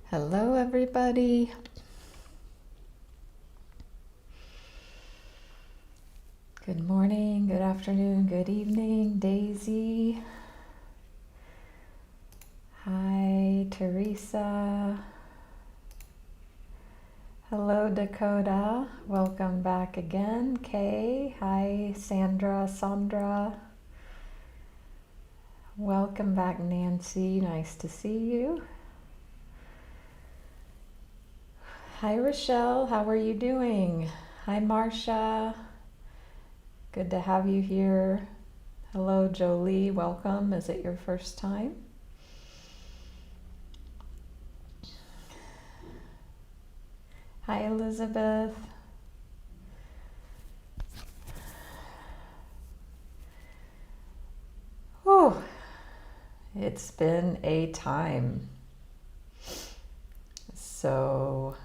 Hello, everybody. Good morning, good afternoon, good evening, Daisy. Hi, Teresa. Hello, Dakota. Welcome back again. Kay. Hi, Sandra. Welcome back, Nancy. Nice to see you. Hi, Rochelle. How are you doing? Hi, Marcia. Good to have you here. Hello, Jolie. Welcome. Is it your first time? Hi, Elizabeth. Whew. It's been a time. So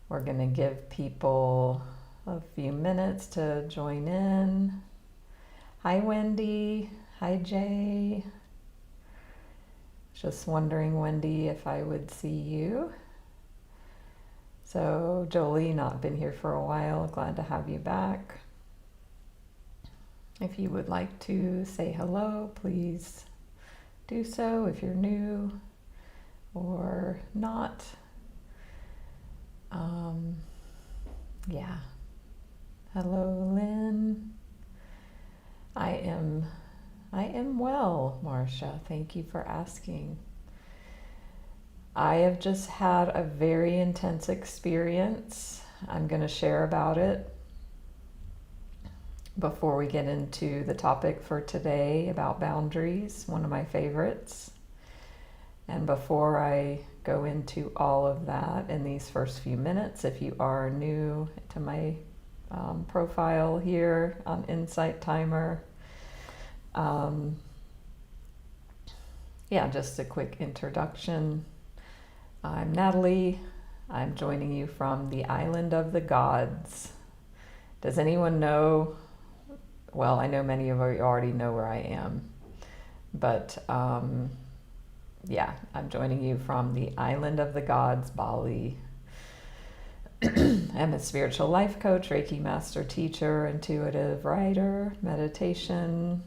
we're going to give people a few minutes to join in. Hi, Wendy. Hi, Jay. Just wondering, Wendy, if I would see you. So Jolie, not been here for a while. Glad to have you back. If you would like to say hello, please do so if you're new or not. Yeah. Hello, Lynn. I am well, Marcia. Thank you for asking. I have just had a very intense experience. I'm going to share about it before we get into the topic for today about boundaries, one of my favorites. And before I go into all of that in these first few minutes, if you are new to my profile here on Insight Timer, just a quick introduction. I'm Natalie. I'm joining you from the Island of the Gods. Does anyone know? Well, I know many of you already know where I am, but I'm joining you from the Island of the Gods, Bali. I'm a spiritual life coach, Reiki master teacher, intuitive writer, meditation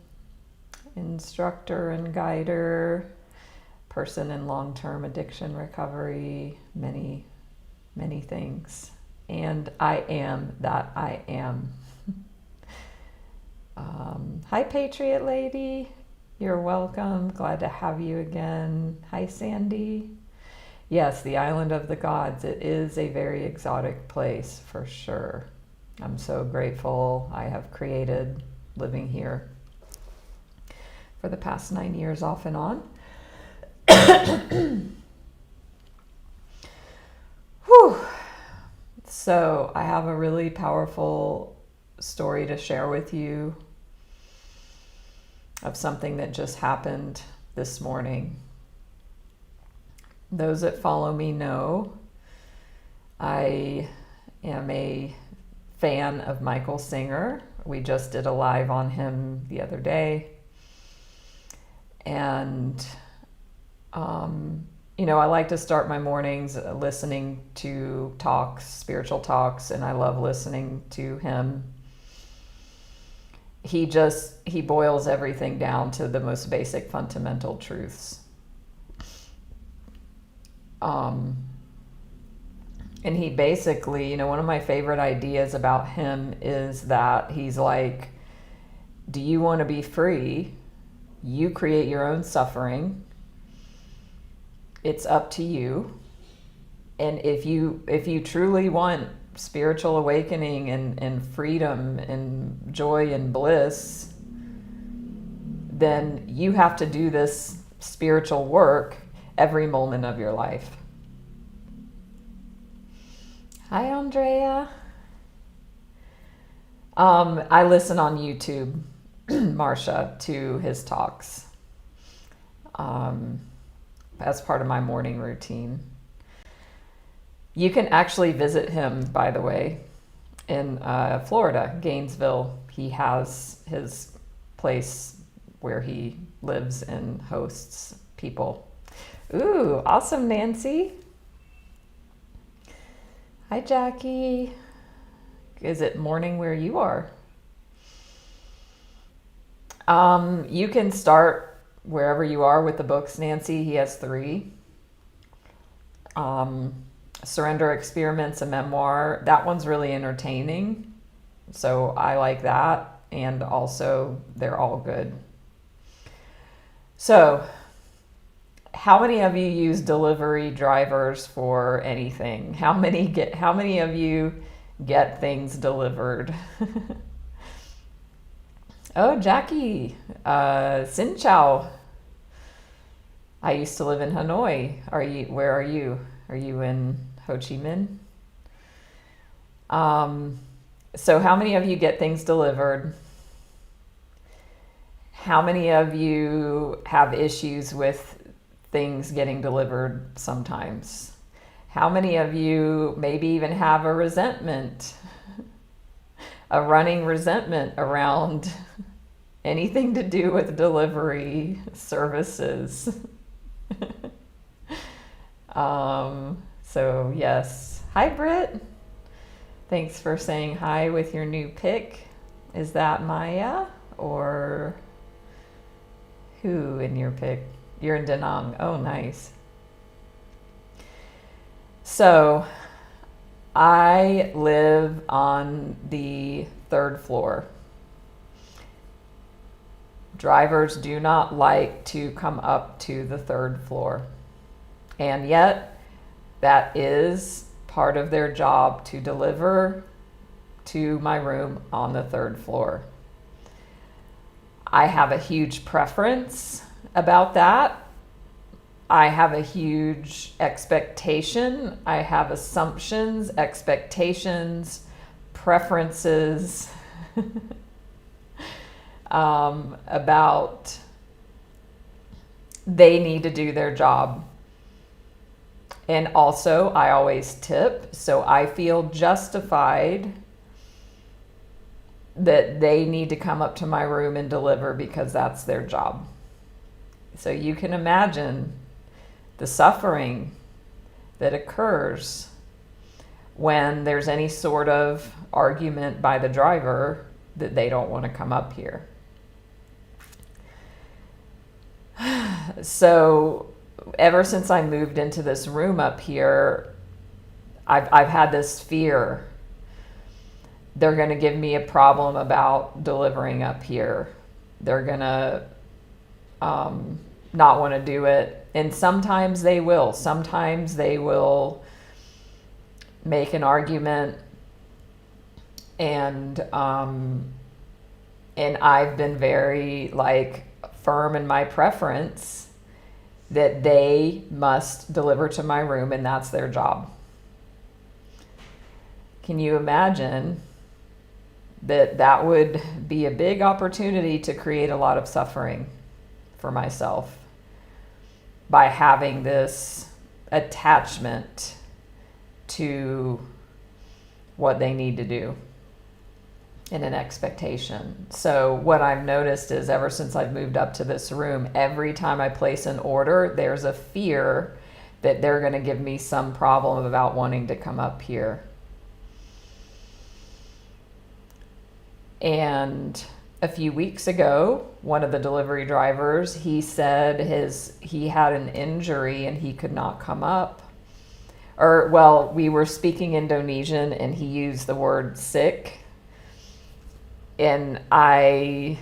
instructor and guider, person in long-term addiction recovery, many, many things. And I am that I am. Hi, Patriot Lady. You're welcome. Glad to have you again. Hi, Sandy. Yes, the Island of the Gods. It is a very exotic place for sure. I'm so grateful I have created living here for the past 9 years off and on. Whew. So I have a really powerful story to share with you of something that just happened this morning. Those that follow me know I am a fan of Michael Singer. We just did a live on him the other day. And, I like to start my mornings listening to talks, spiritual talks, and I love listening to him. He boils everything down to the most basic fundamental truths. And he basically, one of my favorite ideas about him is that he's like, do you want to be free? You create your own suffering. It's up to you. And if you truly want spiritual awakening and freedom and joy and bliss, then you have to do this spiritual work every moment of your life. Hi, Andrea. I listen on YouTube, Marcia, to his talks as part of my morning routine. You can actually visit him, by the way, in Florida, Gainesville. He has his place where he lives and hosts people. Ooh, awesome, Nancy. Hi, Jackie. Is it morning where you are? You can start wherever you are with the books, Nancy. He has 3. Surrender Experiments, a memoir. That one's really entertaining. So I like that. And also, they're all good. So, how many of you use delivery drivers for anything? How many of you get things delivered? Oh, Jackie, Xin Chao. I used to live in Hanoi. Where are you? Are you in Ho Chi Minh? So how many of you get things delivered? How many of you have issues with things getting delivered sometimes? How many of you maybe even have a resentment, a running resentment around anything to do with delivery services? So yes. Hi, Britt. Thanks for saying hi with your new pic. Is that Maya or who in your pic? You're in Da Nang. Oh, nice. So I live on the 3rd floor. Drivers do not like to come up to the 3rd floor. And yet, that is part of their job to deliver to my room on the 3rd floor. I have a huge preference about that. I have a huge expectation. I have assumptions, expectations, preferences about they need to do their job. And also, I always tip, so I feel justified that they need to come up to my room and deliver because that's their job. So you can imagine the suffering that occurs when there's any sort of argument by the driver that they don't want to come up here. So ever since I moved into this room up here, I've had this fear. They're going to give me a problem about delivering up here. They're going to not want to do it. And sometimes they will. Sometimes they will make an argument. And I've been very firm in my preference that they must deliver to my room and that's their job. Can you imagine that would be a big opportunity to create a lot of suffering for myself by having this attachment to what they need to do and an expectation. So what I've noticed is ever since I've moved up to this room, every time I place an order, there's a fear that they're going to give me some problem about wanting to come up here. And a few weeks ago, one of the delivery drivers, he said he had an injury and he could not come up. We were speaking Indonesian and he used the word sick. And I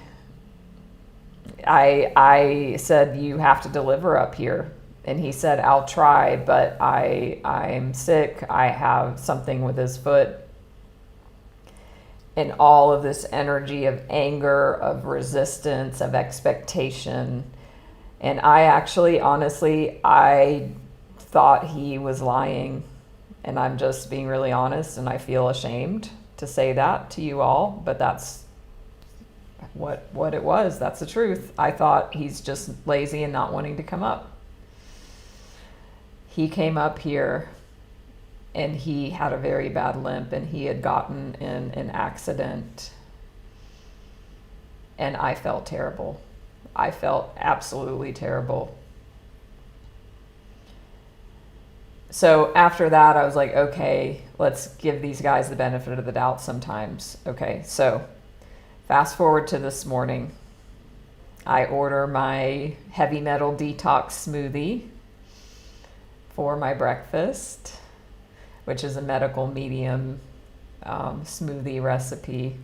said, you have to deliver up here. And he said, I'll try, but I'm sick. I have something with his foot. And all of this energy of anger, of resistance, of expectation. And I actually, honestly, I thought he was lying. And I'm just being really honest, and I feel ashamed to say that to you all, but that's what it was. That's the truth. I thought he's just lazy and not wanting to come up. He came up here and he had a very bad limp and he had gotten in an accident. And I felt terrible. I felt absolutely terrible. So after that, I was like, okay, let's give these guys the benefit of the doubt sometimes. Okay, so fast forward to this morning. I order my heavy metal detox smoothie for my breakfast, which is a medical medium smoothie recipe.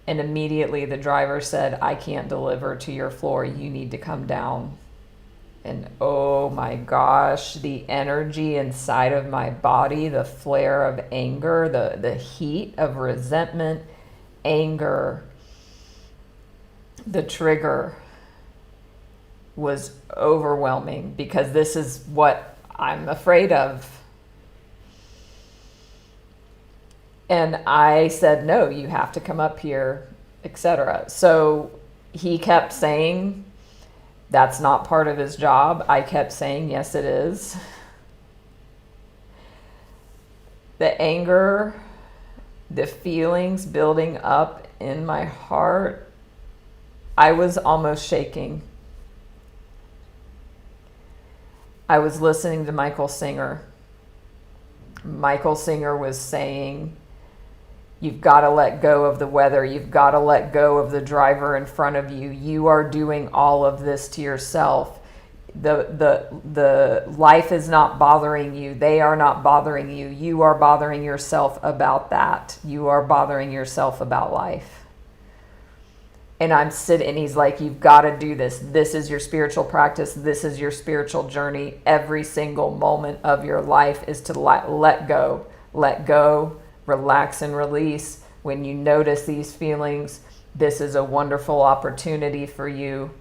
And immediately the driver said, I can't deliver to your floor. You need to come down. And oh my gosh, the energy inside of my body, the flare of anger, the heat of resentment, anger, the trigger was overwhelming, because this is what I'm afraid of. And I said, no, you have to come up here, etc. So he kept saying, that's not part of his job. I kept saying, yes, it is. The anger, the feelings building up in my heart, I was almost shaking. I was listening to Michael Singer. Michael Singer was saying, you've got to let go of the weather. You've got to let go of the driver in front of you. You are doing all of this to yourself. The life is not bothering you. They are not bothering you. You are bothering yourself about that. You are bothering yourself about life. And I'm sitting, and he's like, you've got to do this. This is your spiritual practice. This is your spiritual journey. Every single moment of your life is to let go, relax and release. When you notice these feelings, this is a wonderful opportunity for you.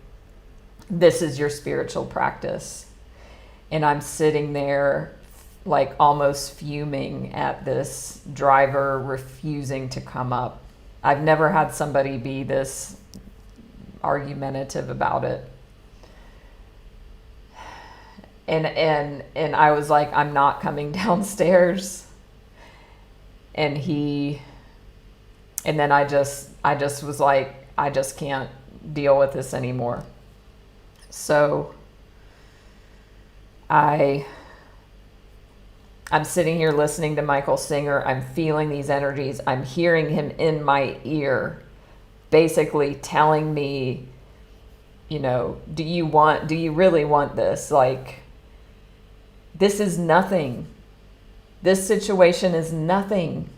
This is your spiritual practice. And I'm sitting there like almost fuming at this driver refusing to come up. I've never had somebody be this argumentative about it. And I was like, I'm not coming downstairs. And then I just was like, I just can't deal with this anymore. So I'm sitting here listening to Michael Singer. I'm feeling these energies. I'm hearing him in my ear, basically telling me, you know, do you really want this? Like, this is nothing. This situation is nothing.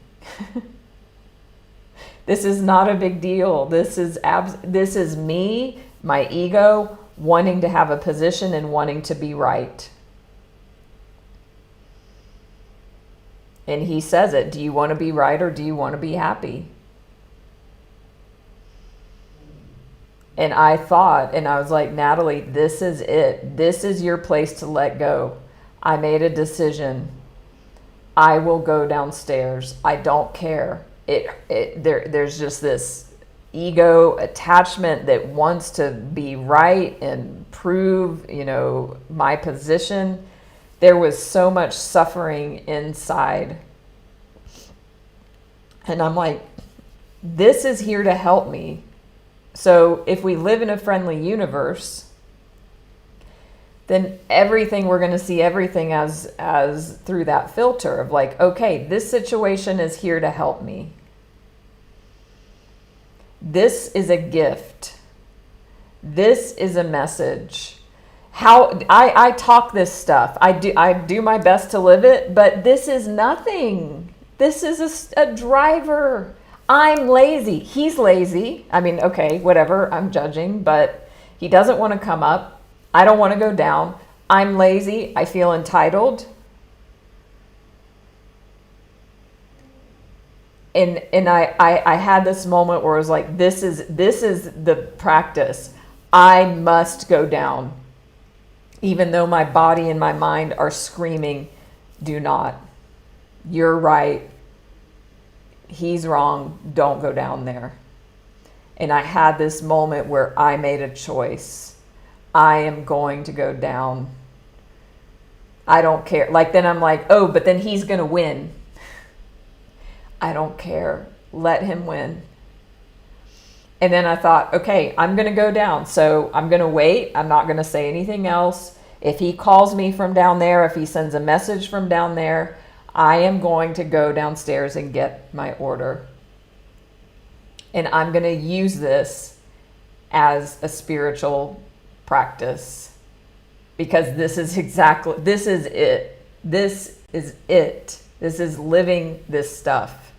This is not a big deal. This is me, my ego, wanting to have a position and wanting to be right. And he says it, do you want to be right or do you want to be happy? And I thought, and I was like, Natalie, this is it. This is your place to let go. I made a decision. I will go downstairs. I don't care. There's just this ego attachment that wants to be right and prove, you know, my position. There was so much suffering inside. And I'm like, this is here to help me. So if we live in a friendly universe, then everything, we're going to see everything as through that filter of like, okay, this situation is here to help me. This is a gift. This is a message. How I talk this stuff. I do my best to live it, but this is nothing. This is a driver. I'm lazy. He's lazy. I mean, okay, whatever. I'm judging, but he doesn't want to come up. I don't want to go down. I'm lazy. I feel entitled. And I had this moment where I was like, this is the practice. I must go down. Even though my body and my mind are screaming, do not. You're right. He's wrong. Don't go down there. And I had this moment where I made a choice. I am going to go down. I don't care. Like, then I'm like, oh, but then he's going to win. I don't care. Let him win. And then I thought, okay, I'm going to go down. So I'm going to wait. I'm not going to say anything else. If he calls me from down there, if he sends a message from down there, I am going to go downstairs and get my order. And I'm going to use this as a spiritual practice, because this is it. This is it. This is living this stuff.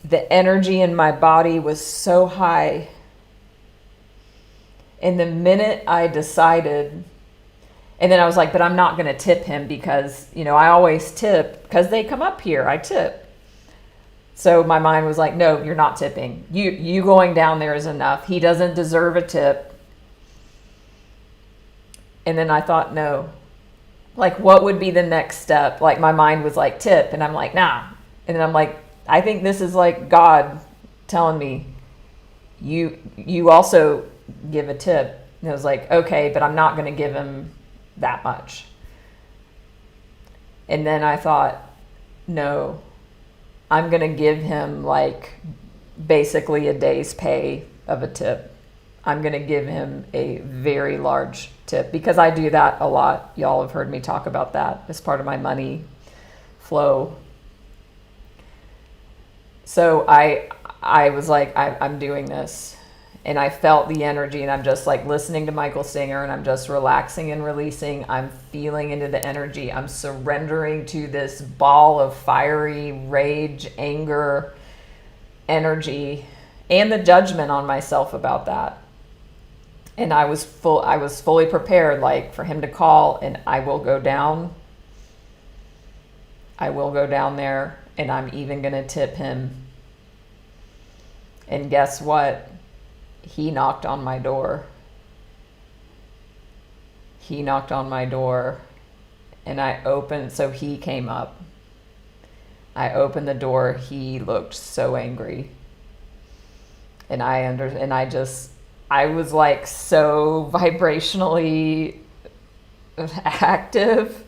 The energy in my body was so high. And the minute I decided, and then I was like, but I'm not going to tip him because, I always tip because they come up here, I tip. So my mind was like, no, you're not tipping. You going down there is enough. He doesn't deserve a tip. And then I thought, no. Like, what would be the next step? Like, my mind was like, tip. And I'm like, nah. And then I'm like, I think this is like God telling me, you also give a tip. And I was like, okay, but I'm not going to give him that much. And then I thought, no, I'm going to give him like basically a day's pay of a tip. I'm going to give him a very large tip because I do that a lot. Y'all have heard me talk about that as part of my money flow. So I was like, I'm doing this. And I felt the energy, and I'm just like listening to Michael Singer, and I'm just relaxing and releasing. I'm feeling into the energy. I'm surrendering to this ball of fiery rage, anger, energy, and the judgment on myself about that. And I was fully prepared, like, for him to call, and I will go down. I will go down there, and I'm even going to tip him. And guess what? He knocked on my door. He knocked on my door, and I opened, so he came up. I opened the door. He looked so angry. And I was like so vibrationally active.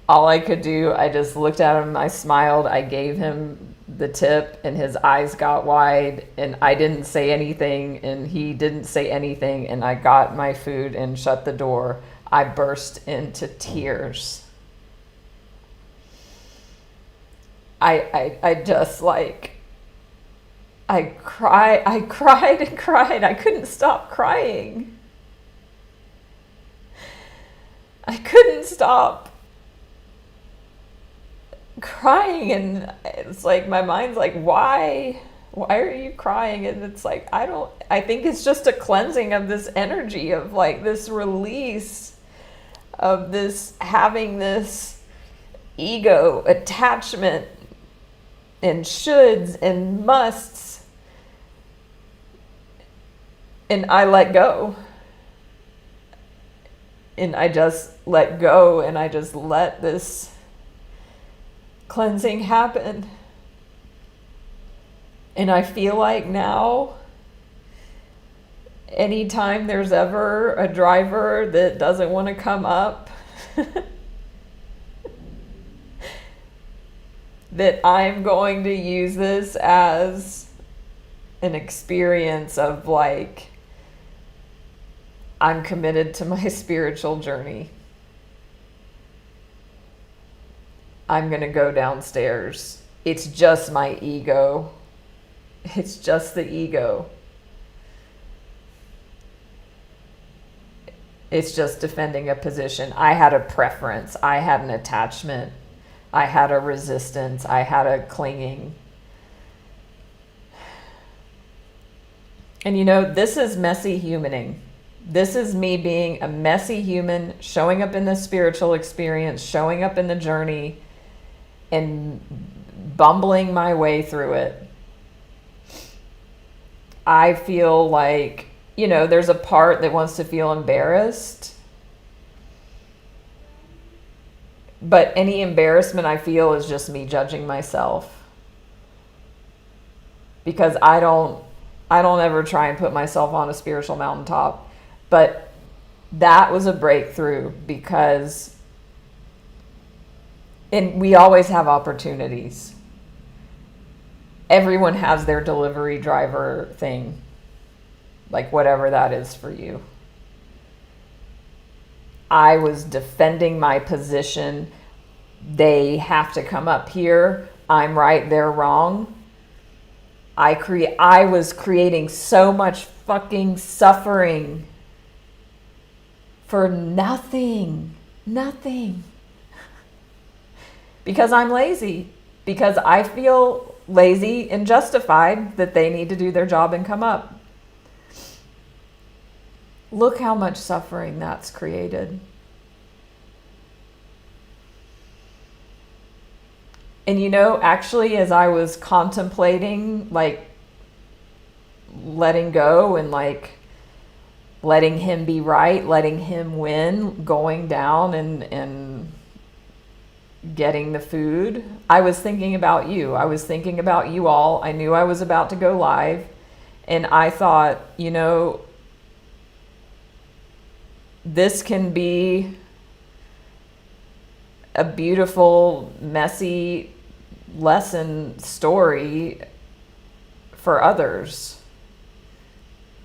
All I could do, I just looked at him, I smiled, I gave him the tip, and his eyes got wide, and I didn't say anything, and he didn't say anything, and I got my food and shut the door. I burst into tears. I just like, I cried and cried. I couldn't stop crying. I couldn't stop crying, and it's like my mind's like, why are you crying? And it's like, I think it's just a cleansing of this energy of like this release of this, having this ego attachment and shoulds and musts, and I let go. And I just let go, and I just let this cleansing happen. And I feel like now, anytime there's ever a driver that doesn't want to come up, that I'm going to use this as an experience of like, I'm committed to my spiritual journey. I'm going to go downstairs. It's just my ego. It's just the ego. It's just defending a position. I had a preference. I had an attachment. I had a resistance. I had a clinging. And this is messy humaning. This is me being a messy human, showing up in the spiritual experience, showing up in the journey, and bumbling my way through it. I feel like, there's a part that wants to feel embarrassed. But any embarrassment I feel is just me judging myself. Because I don't ever try and put myself on a spiritual mountaintop. But that was a breakthrough because, and we always have opportunities. Everyone has their delivery driver thing, like whatever that is for you. I was defending my position. They have to come up here. I'm right, they're wrong. I was creating so much fucking suffering for nothing. Nothing. Because I'm lazy. Because I feel lazy and justified that they need to do their job and come up. Look how much suffering that's created. And you know, actually, as I was contemplating, like, letting go and, like, letting him be right, letting him win, going down and getting the food, I was thinking about you. I was thinking about you all. I knew I was about to go live. And I thought, you know, this can be a beautiful, messy lesson story for others.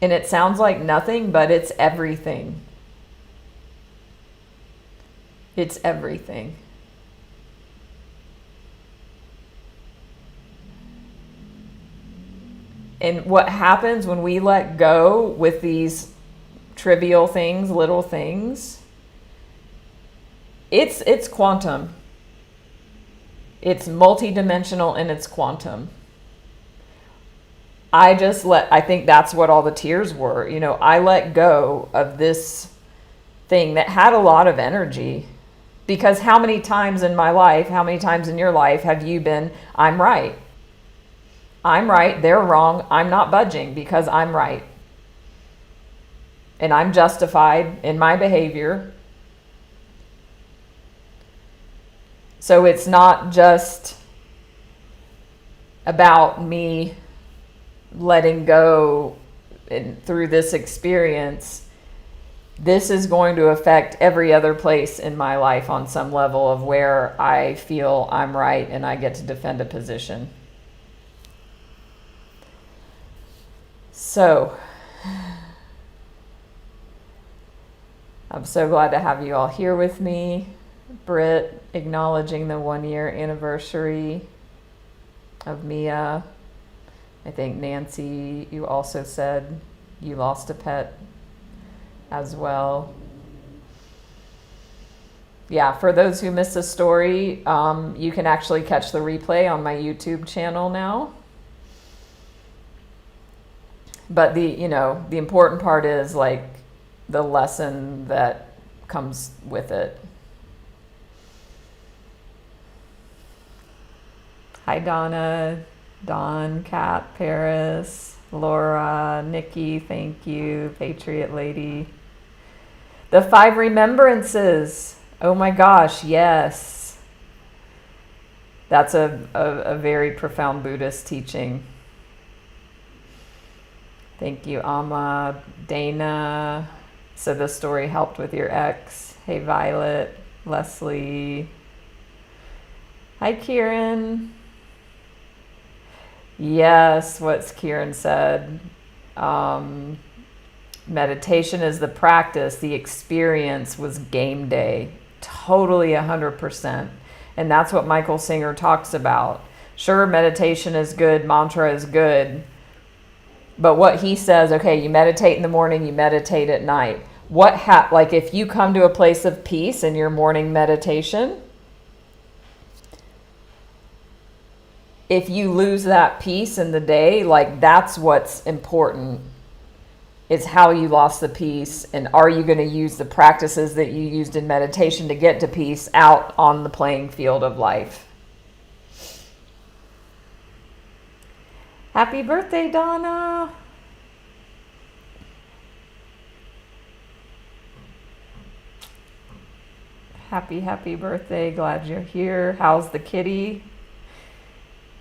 And it sounds like nothing, but it's everything. It's everything. And what happens when we let go with these trivial things, little things, it's quantum. It's multidimensional and it's quantum. I think that's what all the tears were. You know, I let go of this thing that had a lot of energy. Because how many times in my life, how many times in your life have you been, I'm right. I'm right, they're wrong, I'm not budging because I'm right. And I'm justified in my behavior. So it's not just about me letting go through this experience. This is going to affect every other place in my life on some level of where I feel I'm right and I get to defend a position. So, I'm so glad to have you all here with me. Britt, acknowledging the 1-year anniversary of Mia. I think Nancy, you also said you lost a pet as well. Yeah, for those who missed the story, you can actually catch the replay on my YouTube channel now. But the important part is like the lesson that comes with it. Hi, Donna, Dawn, Kat, Paris, Laura, Nikki, thank you, Patriot Lady. The 5 remembrances. Oh my gosh, yes. That's a very profound Buddhist teaching. Thank you, Amma, Dana. So the story helped with your ex. Hey, Violet, Leslie. Hi, Kieran. Yes, what's Kieran said. Meditation is the practice. The experience was game day. Totally 100%. And that's what Michael Singer talks about. Sure, meditation is good. Mantra is good. But what he says, okay, you meditate in the morning, you meditate at night. Like if you come to a place of peace in your morning meditation, if you lose that peace in the day, like that's what's important, is how you lost the peace, and are you going to use the practices that you used in meditation to get to peace out on the playing field of life. Happy birthday, Donna. Happy birthday. Glad you're here. How's the kitty?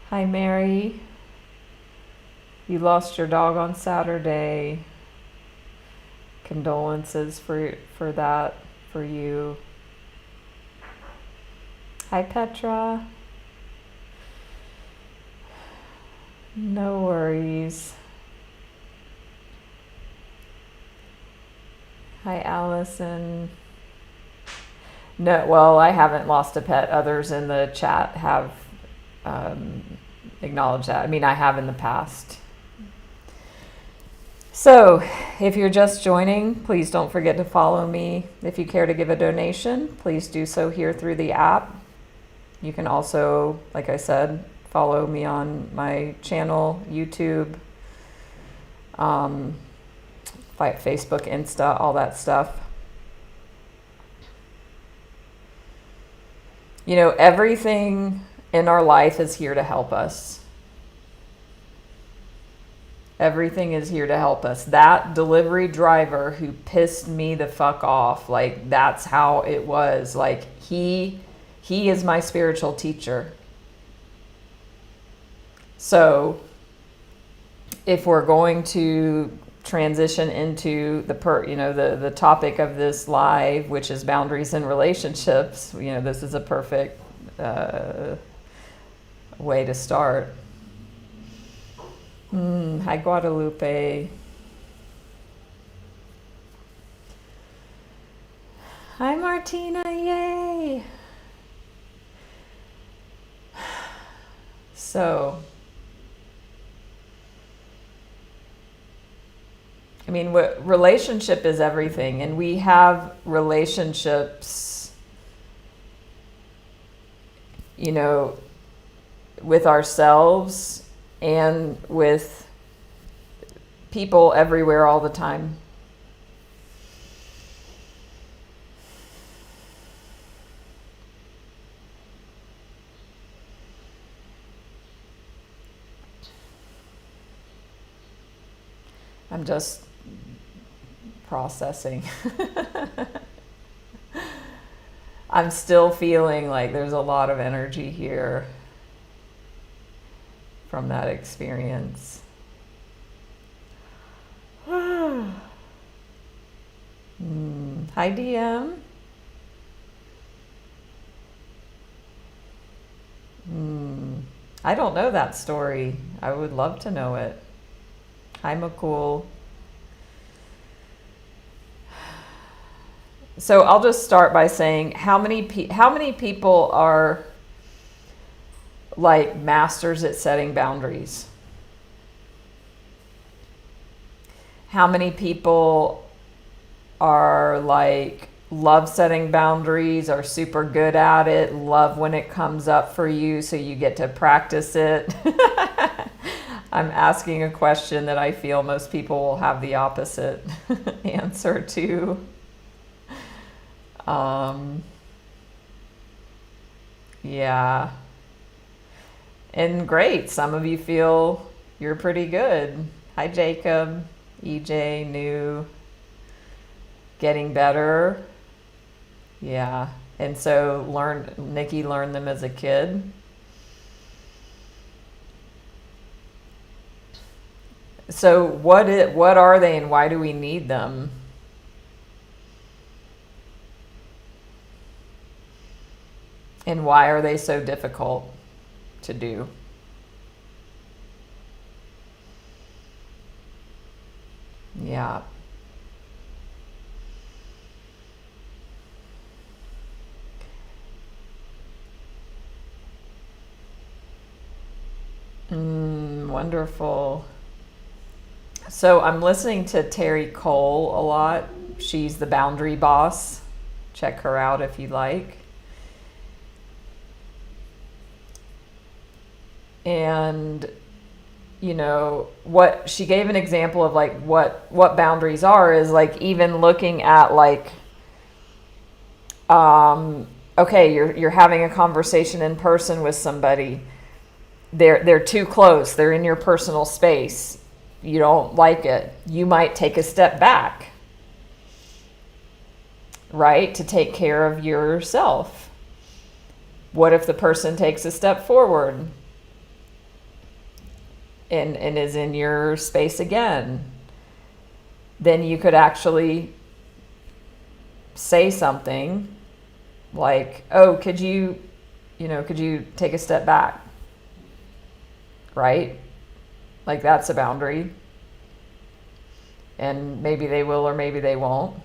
Hi, Mary. You lost your dog on Saturday. Condolences for that, for you. Hi, Petra. No worries. Hi, Allison. No, well, I haven't lost a pet. Others in the chat have acknowledged that. I mean, I have in the past. So, if you're just joining, please don't forget to follow me. If you care to give a donation, please do so here through the app. You can also, like I said, follow me on my channel, YouTube, Facebook, Insta, all that stuff. You know, everything in our life is here to help us. Everything is here to help us. That delivery driver who pissed me the fuck off, like, that's how it was. Like, he is my spiritual teacher. So if we're going to transition into the topic of this live, which is boundaries in relationships, this is a perfect way to start. Hi, Guadalupe. Hi, Martina. Yay. So, I mean, relationship is everything, and we have relationships, with ourselves and with people everywhere all the time. I'm just processing. I'm still feeling like there's a lot of energy here from that experience. Hi, DM. I don't know that story. I would love to know it. Hi, McCool. So I'll just start by saying how many people are like masters at setting boundaries? How many people are like love setting boundaries, are super good at it, love when it comes up for you so you get to practice it? I'm asking a question that I feel most people will have the opposite answer to. Yeah. And great, some of you feel you're pretty good. Hi, Jacob, EJ, new, getting better. Yeah. And so Nikki learned them as a kid. So what are they and why do we need them? And why are they so difficult to do? Yeah. Wonderful. So I'm listening to Terry Cole a lot. She's the Boundary Boss. Check her out if you like. And what she gave an example of, like, what boundaries are is like even looking at like okay, you're having a conversation in person with somebody. They're too close. They're in your personal space. You don't like it. You might take a step back, right? To take care of yourself. What if the person takes a step forward and is in your space again? Then you could actually say something like, oh, could you take a step back? Right? Like, that's a boundary. And maybe they will or maybe they won't.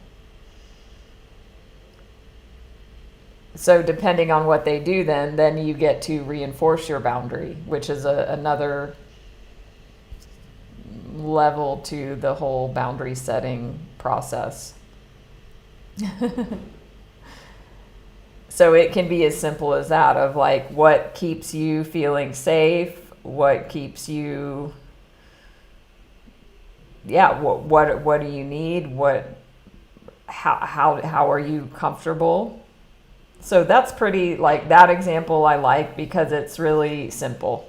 So depending on what they do, then you get to reinforce your boundary, which is another level to the whole boundary setting process. So it can be as simple as that, of like, what keeps you feeling safe, what keeps you, what do you need, how are you comfortable. So that's pretty, like, that example I like because it's really simple.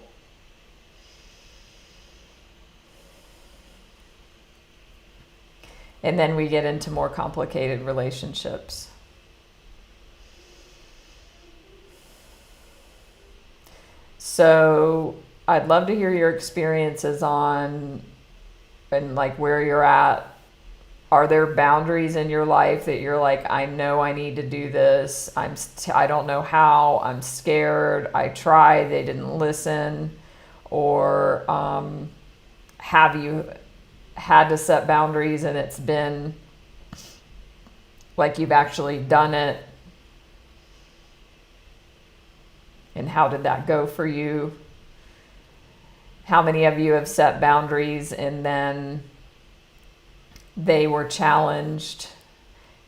And then we get into more complicated relationships. So I'd love to hear your experiences on, and like, where you're at. Are there boundaries in your life that you're like, I know I need to do this. I don't know how. I'm scared. I tried. They didn't listen. Or have you had to set boundaries and it's been like you've actually done it? And how did that go for you? How many of you have set boundaries and then they were challenged,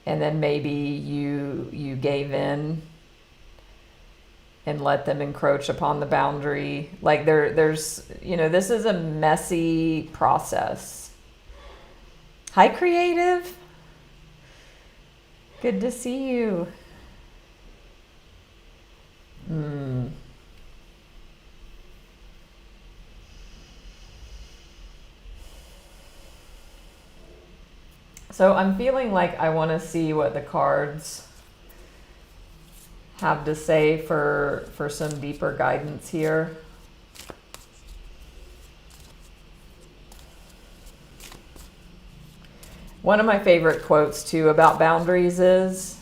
and then maybe you gave in and let them encroach upon the boundary? Like, there's, this is a messy process. Hi, creative. Good to see you. So I'm feeling like I want to see what the cards have to say for some deeper guidance here. One of my favorite quotes too about boundaries is,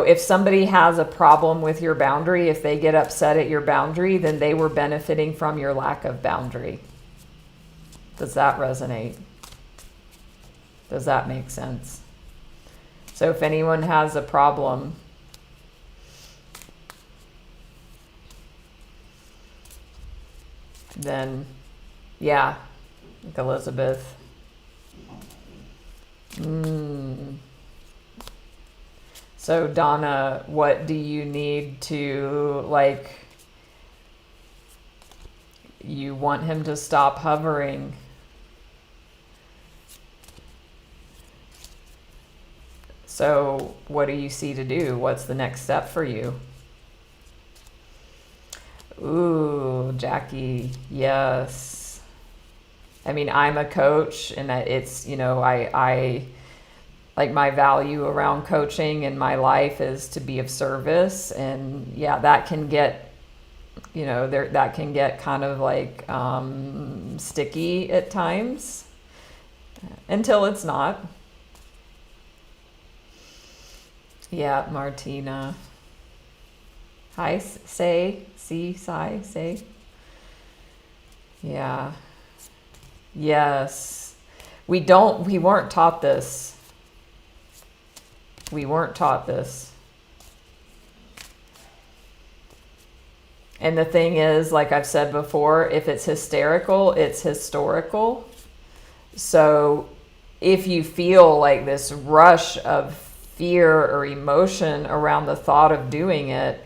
if somebody has a problem with your boundary, if they get upset at your boundary, then they were benefiting from your lack of boundary. Does that resonate? Does that make sense? So if anyone has a problem, then yeah, like Elizabeth. So Donna, what do you need to, like, you want him to stop hovering? So what do you see to do? What's the next step for you? Ooh, Jackie, yes. I mean, I'm a coach, and it's, I like, my value around coaching in my life is to be of service. And yeah, that can get, that can get kind of like sticky at times, until it's not. Yeah, Martina. Hi, say, see, sigh, say. Yeah. Yes. We weren't taught this. We weren't taught this. And the thing is, like I've said before, if it's hysterical, it's historical. So if you feel like this rush of fear or emotion around the thought of doing it,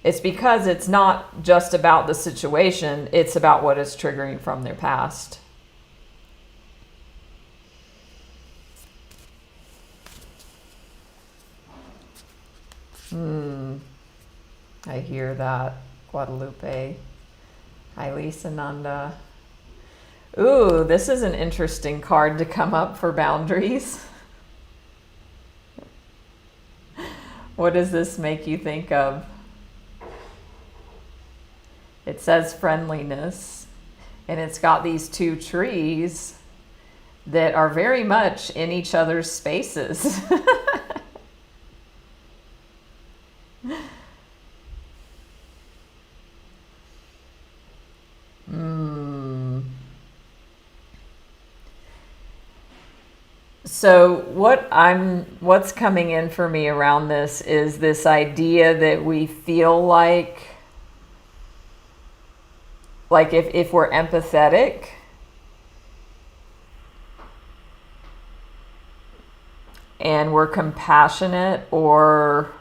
it's because it's not just about the situation, it's about what is triggering from their past. I hear that, Guadalupe. Hi, Lisa Nanda. Ooh, this is an interesting card to come up for boundaries. What does this make you think of? It says friendliness, and it's got these two trees that are very much in each other's spaces. So what's coming in for me around this is this idea that we feel like if we're empathetic and we're compassionate, or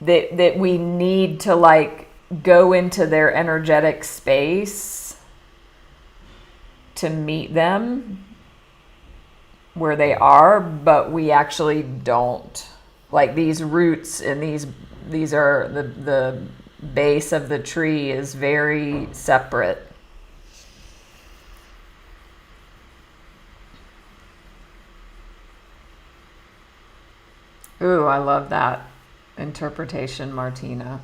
that we need to like go into their energetic space to meet them where they are, but we actually don't. Like these roots and these are the base of the tree is very separate. Ooh, I love that interpretation, Martina.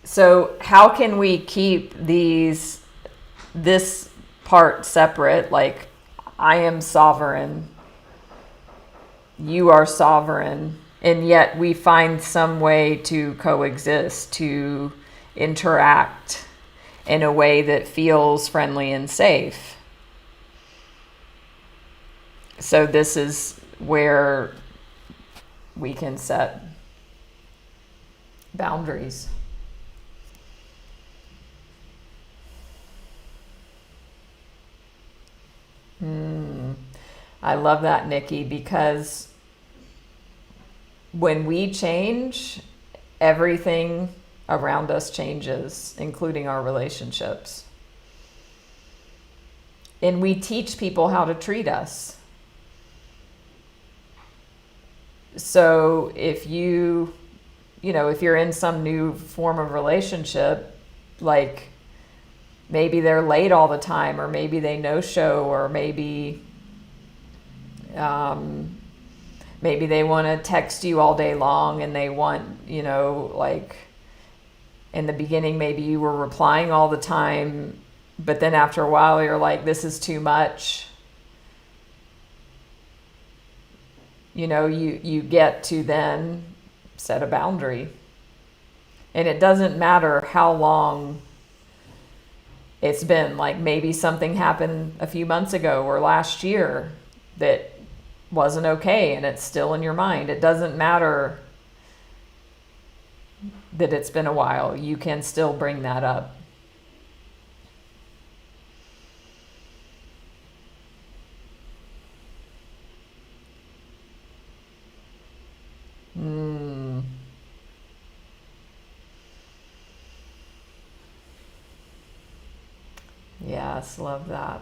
So how can we keep this part separate? Like, I am sovereign, you are sovereign, and yet we find some way to coexist, to interact in a way that feels friendly and safe. So this is where we can set boundaries. I love that, Nikki, because when we change, everything around us changes, including our relationships. And we teach people how to treat us. So if you're in some new form of relationship, like maybe they're late all the time, or maybe they no-show, or maybe they want to text you all day long, and they want, like in the beginning, maybe you were replying all the time, but then after a while you're like, this is too much. You get to then set a boundary. And it doesn't matter how long it's been. Like maybe something happened a few months ago or last year that wasn't okay, and it's still in your mind. It doesn't matter that it's been a while. You can still bring that up. Yes, love that.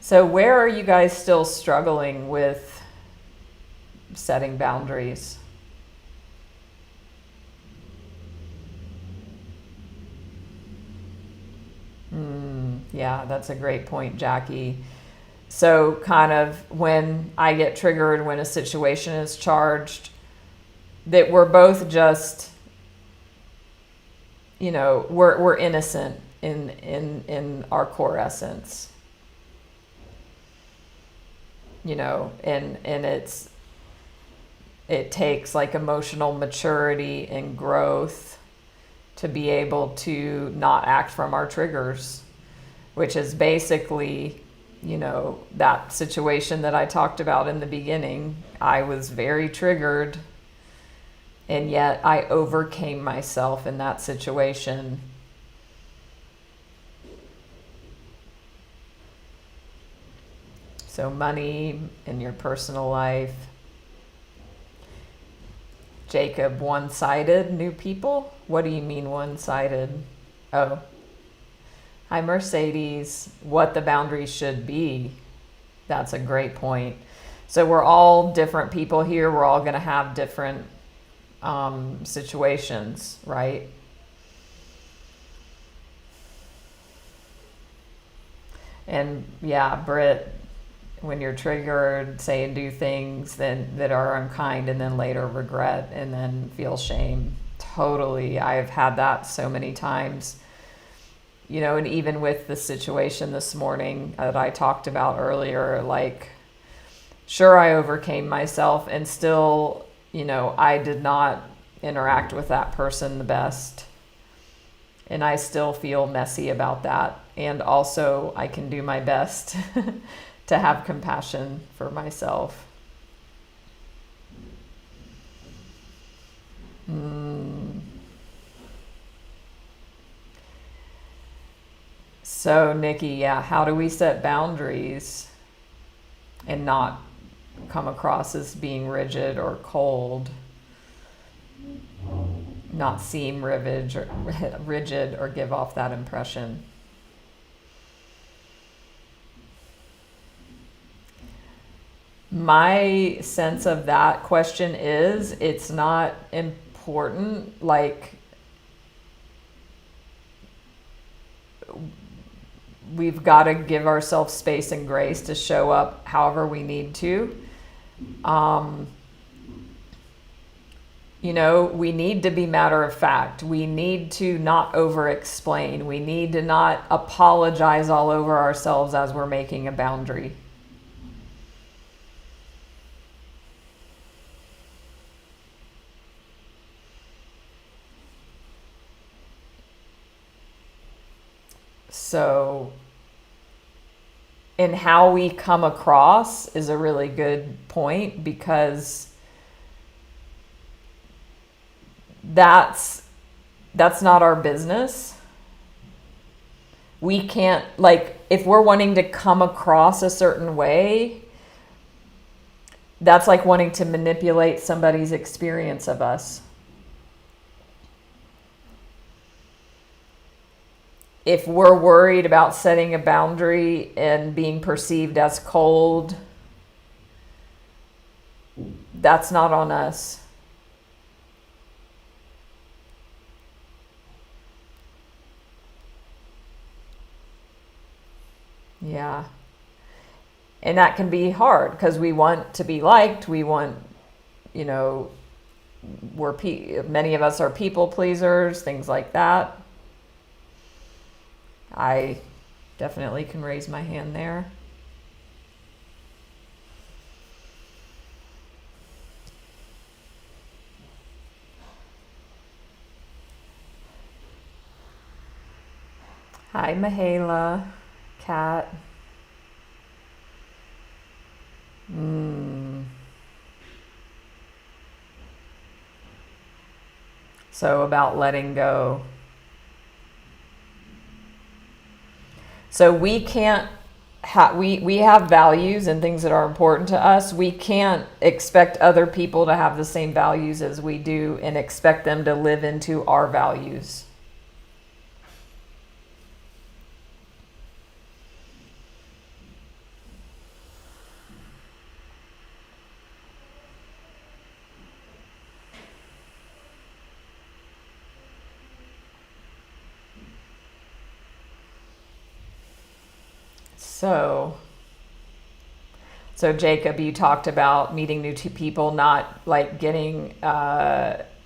So where are you guys still struggling with setting boundaries? Yeah, that's a great point, Jackie. So kind of when I get triggered, when a situation is charged, that we're both just, we're innocent in our core essence. And it takes like emotional maturity and growth to be able to not act from our triggers, which is basically, that situation that I talked about in the beginning. I was very triggered, and yet I overcame myself in that situation. So money in your personal life. Jacob, one-sided new people? What do you mean one-sided? Oh. Hi, Mercedes. What the boundaries should be. That's a great point. So we're all different people here. We're all going to have different situations, right? And yeah, Britt, when you're triggered, say and do things that are unkind, and then later regret and then feel shame. Totally. I've had that so many times. And even with the situation this morning that I talked about earlier, like, sure, I overcame myself, and still, I did not interact with that person the best. And I still feel messy about that. And also I can do my best to have compassion for myself. So Nikki, yeah, how do we set boundaries and not come across as being rigid or cold? Not seem rigid or give off that impression. My sense of that question is it's not important. Like, we've got to give ourselves space and grace to show up however we need to. You know, we need to be matter of fact. We need to not over-explain. We need to not apologize all over ourselves as we're making a boundary. So, and how we come across is a really good point, because that's not our business. We can't, like, if we're wanting to come across a certain way, that's like wanting to manipulate somebody's experience of us. If we're worried about setting a boundary and being perceived as cold, that's not on us. Yeah. And that can be hard because we want to be liked. We want, you know, many of us are people pleasers, things like that. I definitely can raise my hand there. Hi, Mahela, Kat. So about letting go. So we can't, we have values and things that are important to us. We can't expect other people to have the same values as we do and expect them to live into our values. So Jacob, you talked about meeting new people, not like getting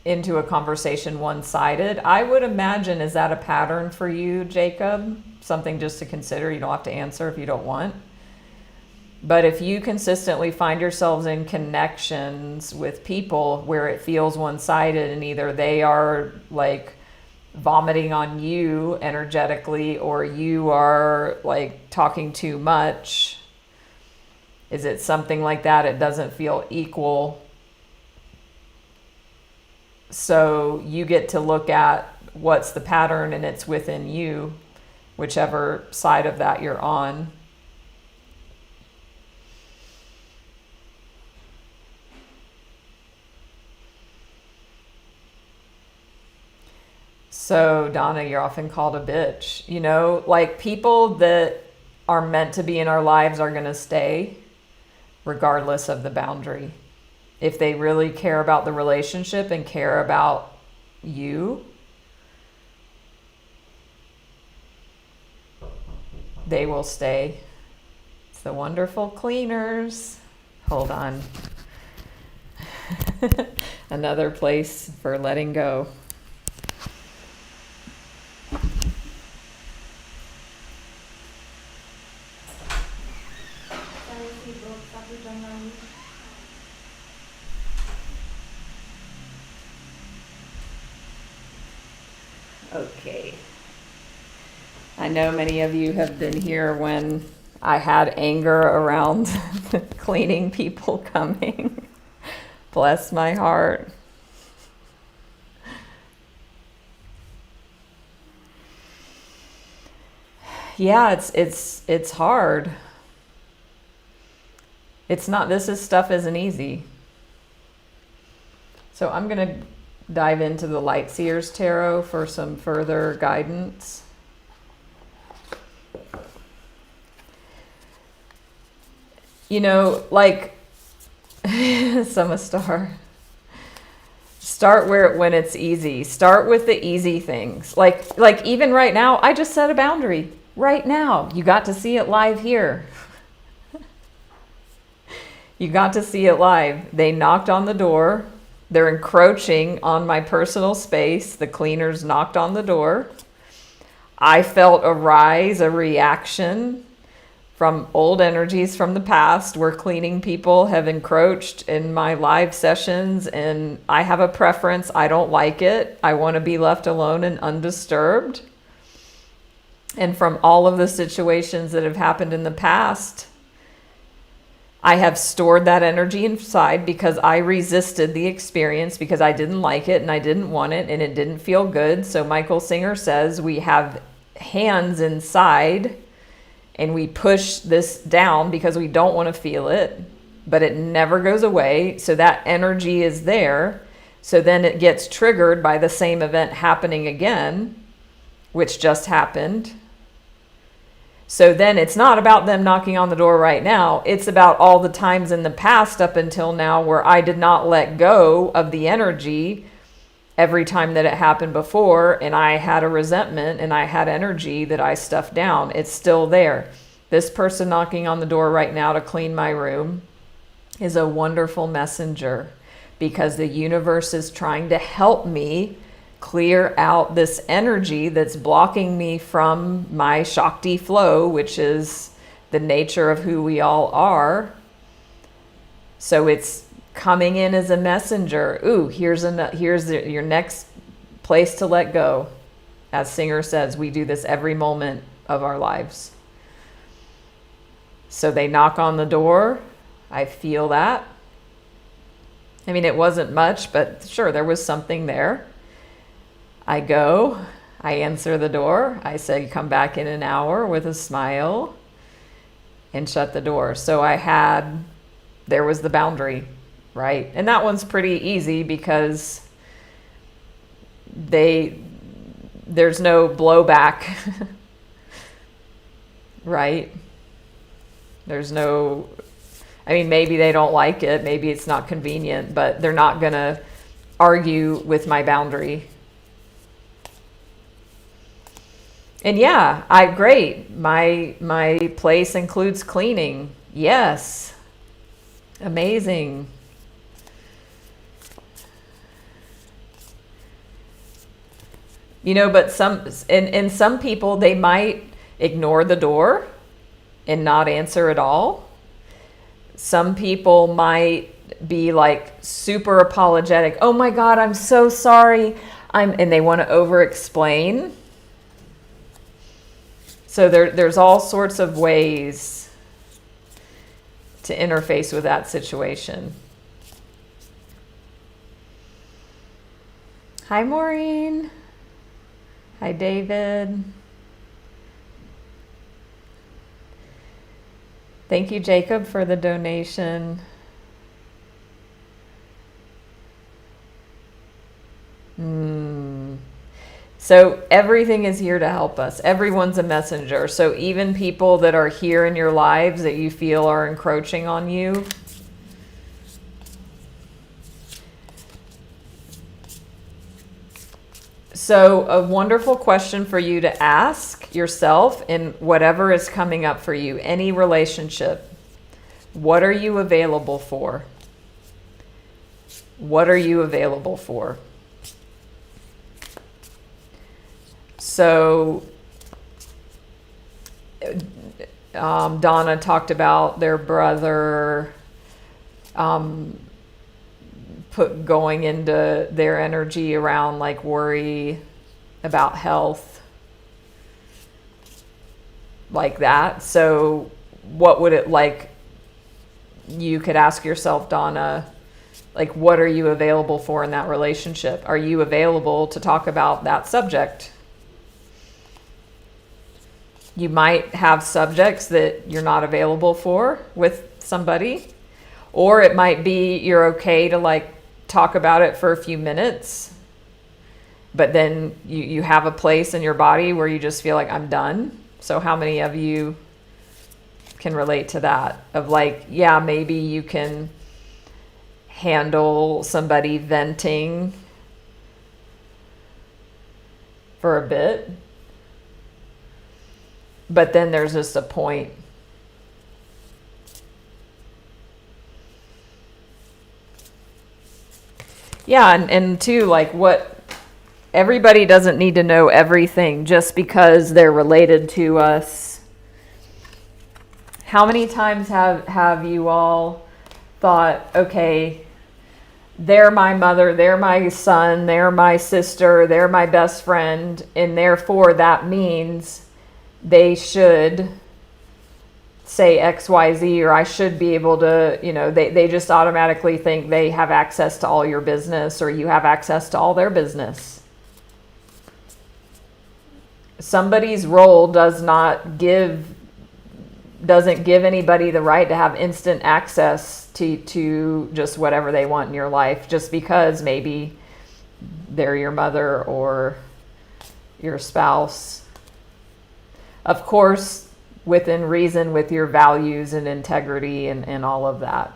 into a conversation one-sided. I would imagine, is that a pattern for you, Jacob? Something just to consider. You don't have to answer if you don't want. But if you consistently find yourselves in connections with people where it feels one-sided, and either they are like vomiting on you energetically or you are like talking too much, is it something like that? It doesn't feel equal. So you get to look at what's the pattern, and it's within you, whichever side of that you're on. So Donna, you're often called a bitch. You know, like, people that are meant to be in our lives are going to stay regardless of the boundary. If they really care about the relationship and care about you, they will stay. It's the wonderful cleaners. Hold on. Another place for letting go. Okay. I know many of you have been here when I had anger around cleaning people coming. Bless my heart. Yeah, it's hard. It's not, stuff isn't easy. So I'm going to dive into the Light Seers Tarot for some further guidance. You know, like Summer, start when it's easy. Start with the easy things. Like even right now, I just set a boundary. Right now, you got to see it live here. You got to see it live. They knocked on the door. They're encroaching on my personal space. The cleaners knocked on the door. I felt a rise, a reaction from old energies from the past where cleaning people have encroached in my live sessions, and I have a preference. I don't like it. I want to be left alone and undisturbed. And from all of the situations that have happened in the past, I have stored that energy inside because I resisted the experience because I didn't like it and I didn't want it and it didn't feel good. So Michael Singer says we have hands inside and we push this down because we don't want to feel it, but it never goes away. So that energy is there. So then it gets triggered by the same event happening again, which just happened. So then it's not about them knocking on the door right now. It's about all the times in the past up until now where I did not let go of the energy every time that it happened before, and I had a resentment and I had energy that I stuffed down. It's still there. This person knocking on the door right now to clean my room is a wonderful messenger because the universe is trying to help me clear out this energy that's blocking me from my Shakti flow, which is the nature of who we all are. So it's coming in as a messenger. Ooh, here's your next place to let go. As Singer says, we do this every moment of our lives. So they knock on the door. I feel that. I mean, it wasn't much, but sure, there was something there. I go, I answer the door. I say, come back in an hour with a smile and shut the door. So there was the boundary, right? And that one's pretty easy because there's no blowback, right? There's no, I mean, maybe they don't like it. Maybe it's not convenient, but they're not going to argue with my boundary. And yeah, great. My place includes cleaning. Yes. Amazing. You know, but some people, they might ignore the door and not answer at all. Some people might be like super apologetic. Oh my God, I'm so sorry. And they want to over explain. So there's all sorts of ways to interface with that situation. Hi, Maureen. Hi, David. Thank you, Jacob, for the donation. So everything is here to help us. Everyone's a messenger. So even people that are here in your lives that you feel are encroaching on you, so a wonderful question for you to ask yourself in whatever is coming up for you, any relationship. What are you available for? What are you available for? So Donna talked about their brother going into their energy around like worry about health, like that. So what would it like, you could ask yourself, Donna, like, what are you available for in that relationship? Are you available to talk about that subject? You might have subjects that you're not available for with somebody, or it might be you're okay to like talk about it for a few minutes, but then you have a place in your body where you just feel like, I'm done. So how many of you can relate to that? Of like, yeah, maybe you can handle somebody venting for a bit, but then there's just a point. Yeah, and too, like, what, everybody doesn't need to know everything just because they're related to us. How many times have you all thought, okay, they're my mother, they're my son, they're my sister, they're my best friend, and therefore that means they should say XYZ, or I should be able to, they just automatically think they have access to all your business, or you have access to all their business. Somebody's role doesn't give anybody the right to have instant access to just whatever they want in your life, just because maybe they're your mother or your spouse. Of course, within reason, with your values and integrity and all of that.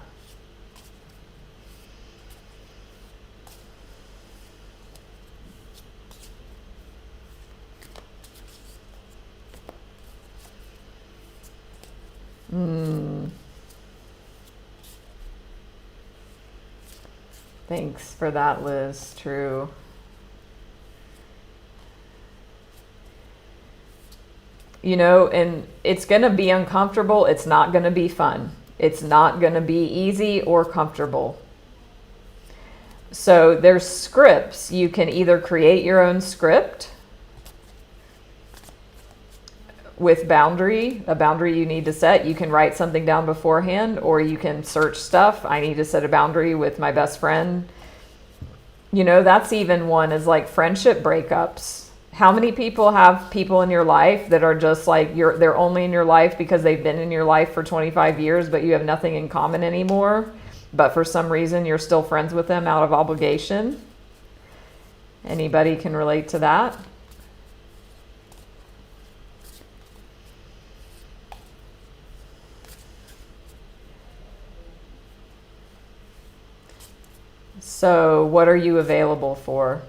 Thanks for that, Liz. True. And it's going to be uncomfortable. It's not going to be fun. It's not going to be easy or comfortable. So there's scripts. You can either create your own script with a boundary you need to set. You can write something down beforehand, or you can search stuff. I need to set a boundary with my best friend. That's even one, is like friendship breakups. How many people have people in your life that are just like, they're only in your life because they've been in your life for 25 years, but you have nothing in common anymore, but for some reason you're still friends with them out of obligation? Anybody can relate to that? So what are you available for?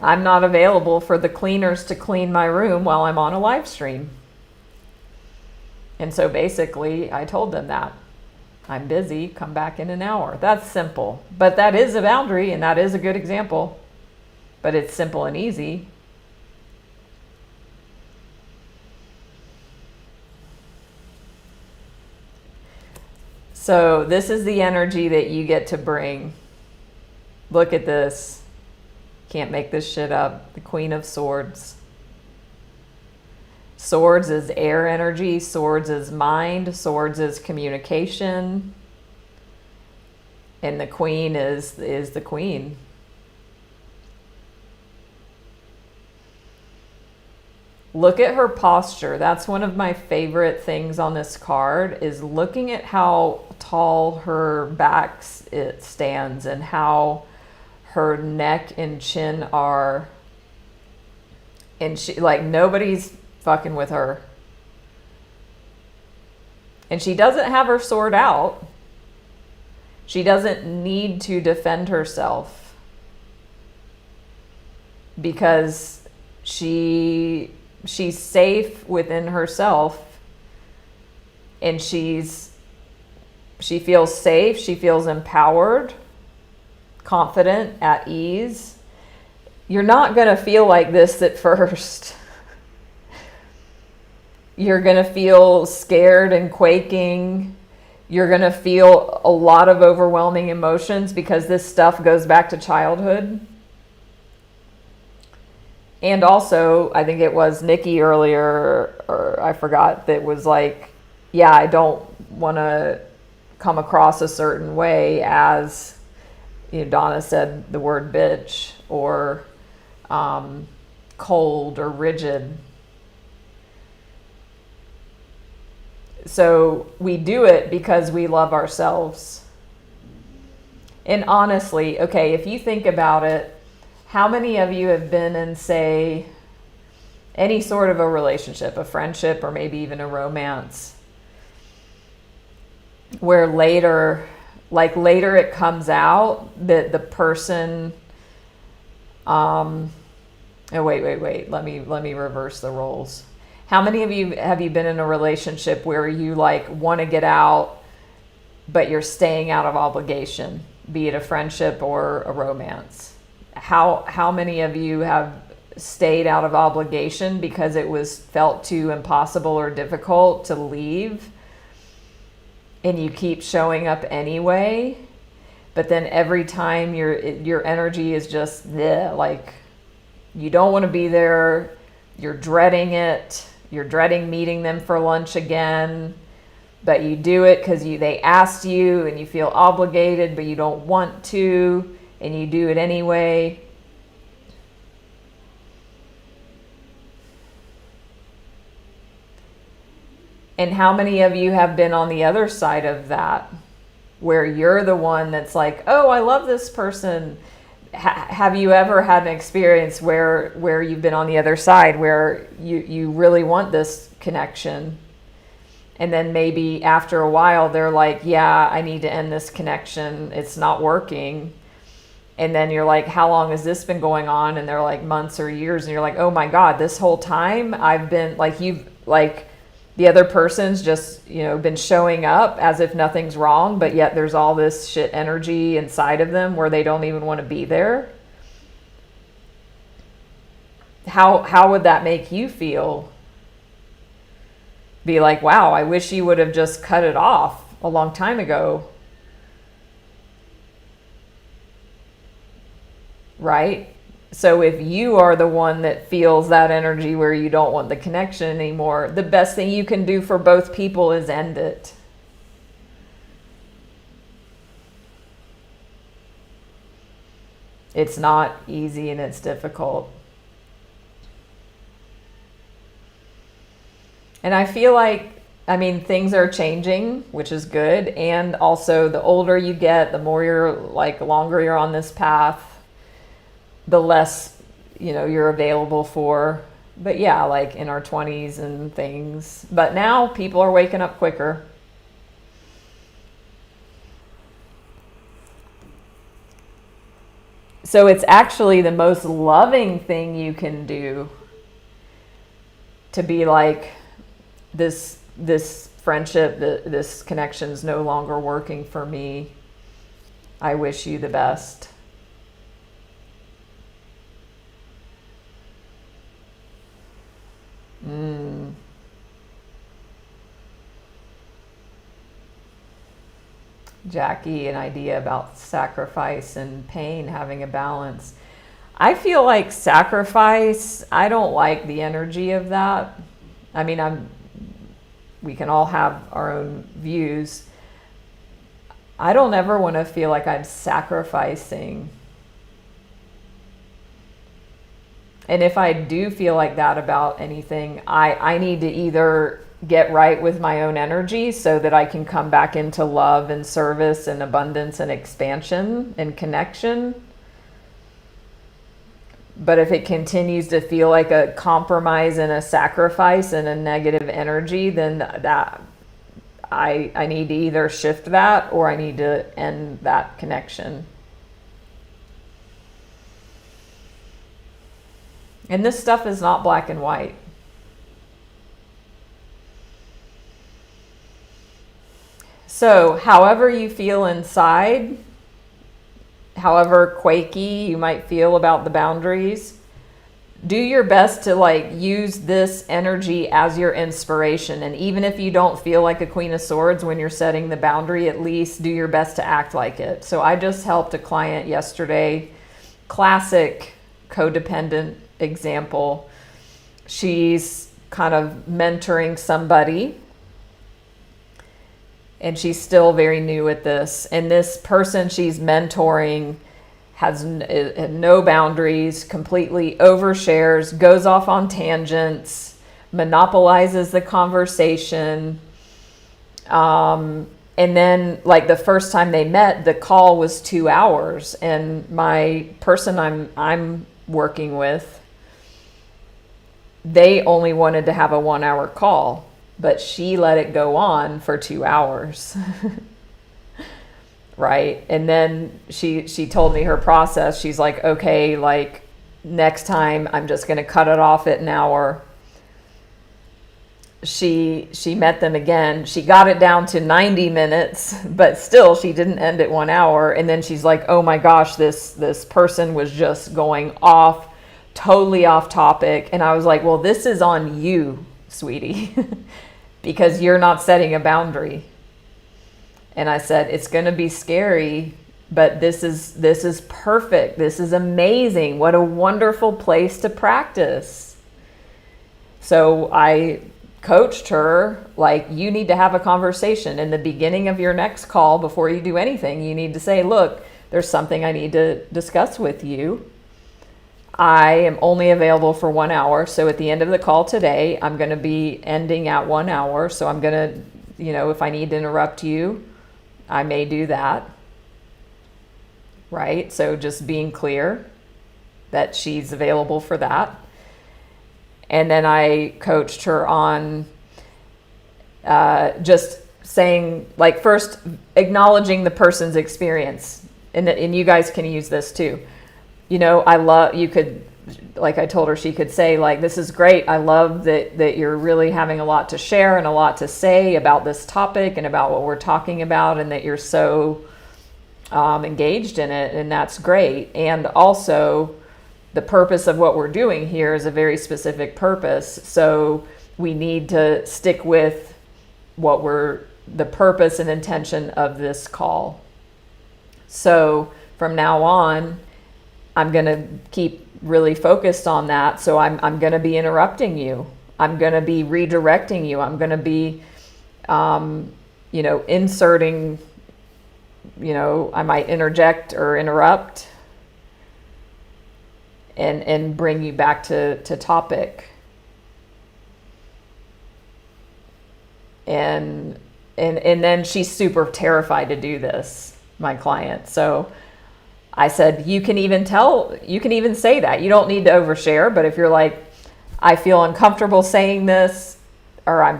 I'm not available for the cleaners to clean my room while I'm on a live stream. And so basically I told them that. I'm busy, come back in an hour. That's simple. But that is a boundary, and that is a good example. But it's simple and easy. So this is the energy that you get to bring. Look at this. Can't make this shit up. The Queen of Swords. Swords is air energy. Swords is mind. Swords is communication. And the Queen is the Queen. Look at her posture. That's one of my favorite things on this card, is looking at how tall her back it stands and how her neck and chin are. And she, like, nobody's fucking with her. And she doesn't have her sword out. She doesn't need to defend herself, because she's safe within herself, and she feels safe, she feels empowered, confident, at ease. You're not going to feel like this at first. You're going to feel scared and quaking. You're going to feel a lot of overwhelming emotions because this stuff goes back to childhood. And also, I think it was Nikki earlier, or I forgot, that was like, yeah, I don't want to come across a certain way as, Donna said the word bitch, or cold or rigid. So we do it because we love ourselves. And honestly, okay, if you think about it, how many of you have been in, say, any sort of a relationship, a friendship, or maybe even a romance, where later it comes out that the person, wait, let me reverse the roles. How many of you have you been in a relationship where you like want to get out, but you're staying out of obligation, be it a friendship or a romance? How many of you have stayed out of obligation because it was felt too impossible or difficult to leave, and you keep showing up anyway, but then every time your energy is just like you don't want to be there, you're dreading it, you're dreading meeting them for lunch again, but you do it because they asked you and you feel obligated, but you don't want to, and you do it anyway. And how many of you have been on the other side of that, where you're the one that's like, oh, I love this person? Have you ever had an experience where you've been on the other side, where you really want this connection, and then maybe after a while they're like, yeah, I need to end this connection, it's not working. And then you're like, how long has this been going on? And they're like, months or years. And you're like, oh my God, this whole time I've been like, the other person's just, been showing up as if nothing's wrong, but yet there's all this shit energy inside of them where they don't even want to be there. How would that make you feel? Be like, wow, I wish you would have just cut it off a long time ago. Right? So if you are the one that feels that energy where you don't want the connection anymore, the best thing you can do for both people is end it. It's not easy and it's difficult. And I feel like, things are changing, which is good. And also the older you get, the more longer you're on this path, the less, you're available for. But yeah, like in our 20s and things. But now people are waking up quicker. So it's actually the most loving thing you can do to be like, this friendship, this connection's no longer working for me. I wish you the best. Jackie, an idea about sacrifice and pain having a balance. I feel like sacrifice, I don't like the energy of that. We can all have our own views. I don't ever want to feel like I'm sacrificing. And if I do feel like that about anything, I need to either get right with my own energy so that I can come back into love and service and abundance and expansion and connection. But if it continues to feel like a compromise and a sacrifice and a negative energy, then that I need to either shift that or I need to end that connection. And this stuff is not black and white. So, however you feel inside, however quaky you might feel about the boundaries, do your best to like use this energy as your inspiration. And even if you don't feel like a Queen of Swords when you're setting the boundary, at least do your best to act like it. So I just helped a client yesterday, classic codependent example. She's kind of mentoring somebody, and she's still very new at this. And this person she's mentoring has no boundaries, completely overshares, goes off on tangents, monopolizes the conversation. And then like the first time they met, the call was 2 hours. And my person I'm working with, they only wanted to have a 1 hour call, but she let it go on for 2 hours. Right. And then she told me her process. She's like, okay, like next time I'm just going to cut it off at an hour. She met them again. She got it down to 90 minutes, but still she didn't end at 1 hour. And then she's like, oh my gosh, this person was just going off, totally off topic. And I was like, well, this is on you, sweetie, because you're not setting a boundary. And I said, it's going to be scary, but this is perfect. This is amazing. What a wonderful place to practice. So I coached her, like, you need to have a conversation. In the beginning of your next call, before you do anything, you need to say, look, there's something I need to discuss with you. I am only available for 1 hour. So at the end of the call today, I'm going to be ending at 1 hour. So I'm going to, if I need to interrupt you, I may do that, right? So just being clear that she's available for that. And then I coached her on just saying, like, first acknowledging the person's experience. And you guys can use this too. You could, like I told her, she could say, like, this is great. I love that you're really having a lot to share and a lot to say about this topic and about what we're talking about, and that you're so engaged in it, and that's great. And also, the purpose of what we're doing here is a very specific purpose. So we need to stick with the purpose and intention of this call. So from now on, I'm going to keep really focused on that. So I'm going to be interrupting you. I'm going to be redirecting you. I'm going to be, inserting, I might interject or interrupt and bring you back to topic. And then she's super terrified to do this, my client. So I said, you can even say that. You don't need to overshare, but if you're like, I feel uncomfortable saying this, or I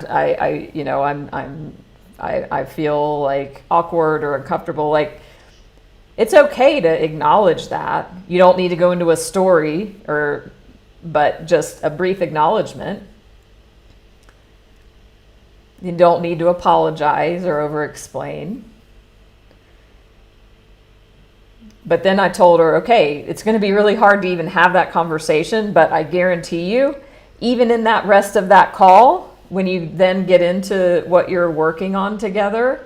feel like awkward or uncomfortable, like, it's okay to acknowledge that. You don't need to go into a story but just a brief acknowledgement. You don't need to apologize or over-explain. But then I told her, okay, it's going to be really hard to even have that conversation, but I guarantee you, even in that rest of that call, when you then get into what you're working on together,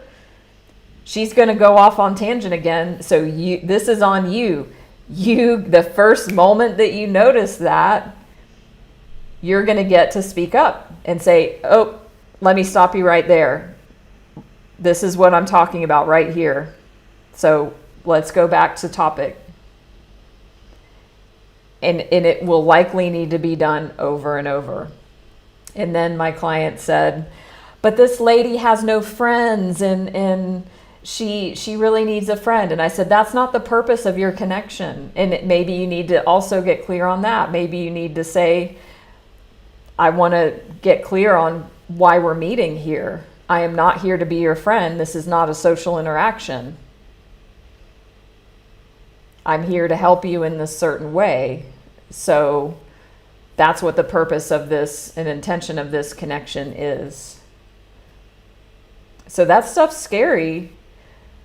she's going to go off on tangent again. So this is on you. The first moment that you notice that, you're going to get to speak up and say, oh, let me stop you right there. This is what I'm talking about right here. So let's go back to topic. And it will likely need to be done over and over. And then my client said, but this lady has no friends and she really needs a friend. And I said, that's not the purpose of your connection. And maybe you need to also get clear on that. Maybe you need to say, I want to get clear on why we're meeting here. I am not here to be your friend. This is not a social interaction. I'm here to help you in this certain way. So that's what the purpose of this and intention of this connection is. So that stuff's scary,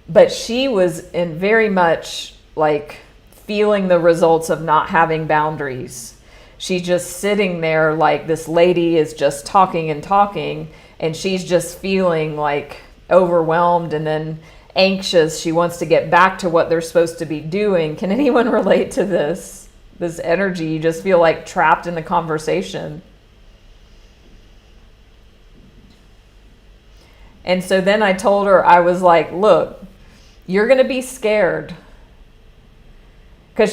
but she was in very much like feeling the results of not having boundaries. she's just sitting there like this lady is just talking and talking, and she's just feeling like overwhelmed and then anxious. She wants to get back to what they're supposed to be doing. Can anyone relate to this energy? You just feel like trapped in the conversation. And so then I told her, I was like, look, you're going to be scared. Because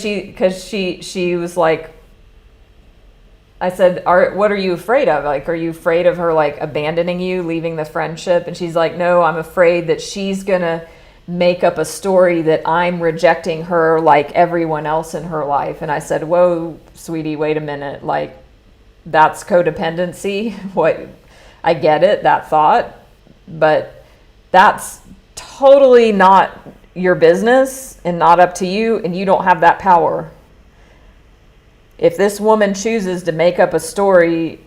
she was like, I said, what are you afraid of? Like, are you afraid of her like abandoning you, leaving the friendship? And she's like, no, I'm afraid that she's going to make up a story that I'm rejecting her like everyone else in her life. And I said, whoa, sweetie, wait a minute. Like, that's codependency. What? I get it, that thought. But that's totally not your business and not up to you, and you don't have that power. If this woman chooses to make up a story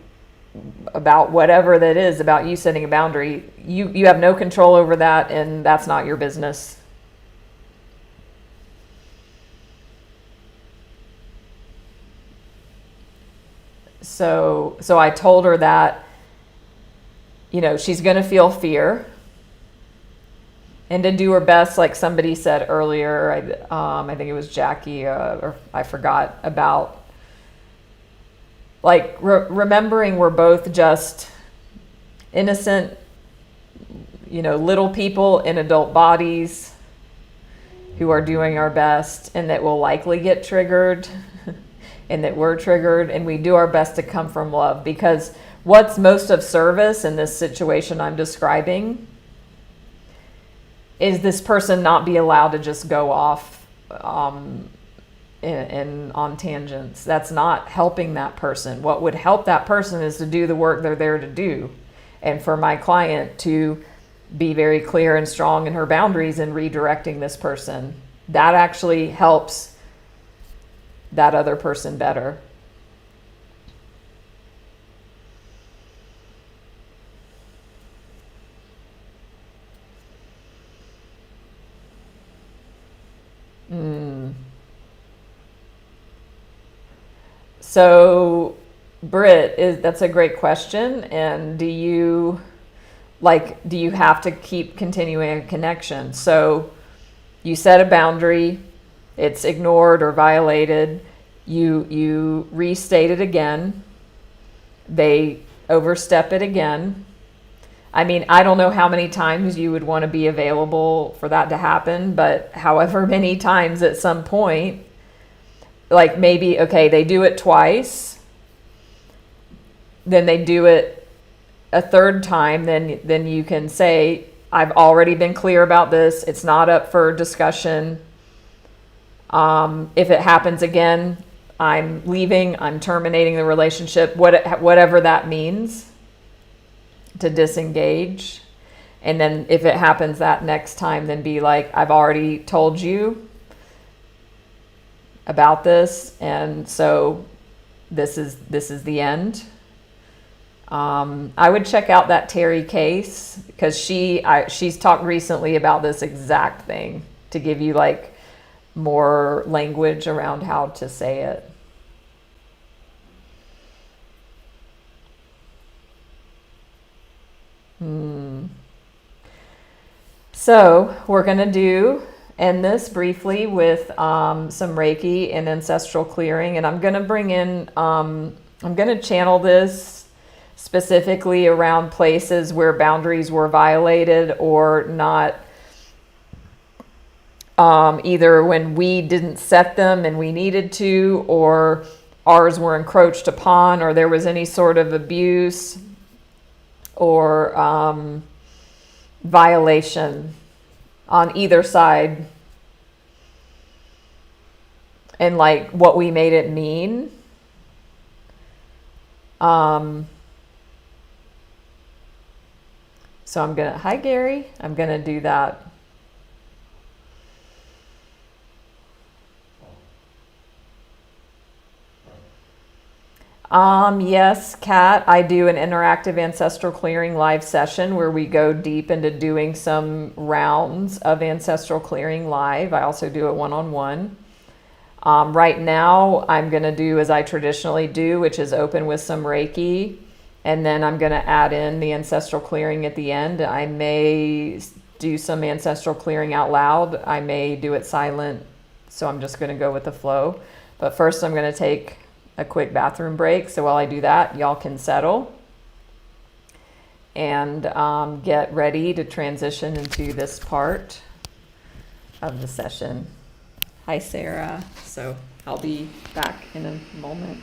about whatever that is about you setting a boundary, you have no control over that, and that's not your business. So I told her that, you know, she's going to feel fear, and to do her best, like somebody said earlier, I think it was Jackie, or I forgot, about like remembering we're both just innocent, you know, little people in adult bodies who are doing our best, and that will likely get triggered and that we're triggered, and we do our best to come from love. Because what's most of service in this situation I'm describing is this person not be allowed to just go off and on tangents. That's not helping that person. What would help that person is to do the work they're there to do. And for my client to be very clear and strong in her boundaries and redirecting this person. That actually helps that other person better. So, Britt, that's a great question. And do you have to keep continuing a connection? So you set a boundary, it's ignored or violated, you restate it again, they overstep it again. I mean, I don't know how many times you would want to be available for that to happen, but however many times at some point, like maybe, okay, they do it twice, then they do it a third time, then you can say, I've already been clear about this. It's not up for discussion. If it happens again, I'm leaving, I'm terminating the relationship, whatever that means, to disengage. And then if it happens that next time, then be like, I've already told you about this, and so this is the end. I would check out that Terry case, because she's talked recently about this exact thing, to give you like more language around how to say it. So we're going to end this briefly with some Reiki and ancestral clearing, and I'm going to bring in, I'm going to channel this specifically around places where boundaries were violated or not, either when we didn't set them and we needed to, or ours were encroached upon, or there was any sort of abuse or violation on either side, and like what we made it mean. So hi Gary, I'm gonna do that. Yes, Kat, I do an interactive ancestral clearing live session where we go deep into doing some rounds of ancestral clearing live. I also do it one-on-one. Right now, I'm going to do as I traditionally do, which is open with some Reiki, and then I'm going to add in the ancestral clearing at the end. I may do some ancestral clearing out loud. I may do it silent, so I'm just going to go with the flow. But first, I'm going to take a quick bathroom break. So while I do that, y'all can settle and get ready to transition into this part of the session. Hi, Sarah. So I'll be back in a moment.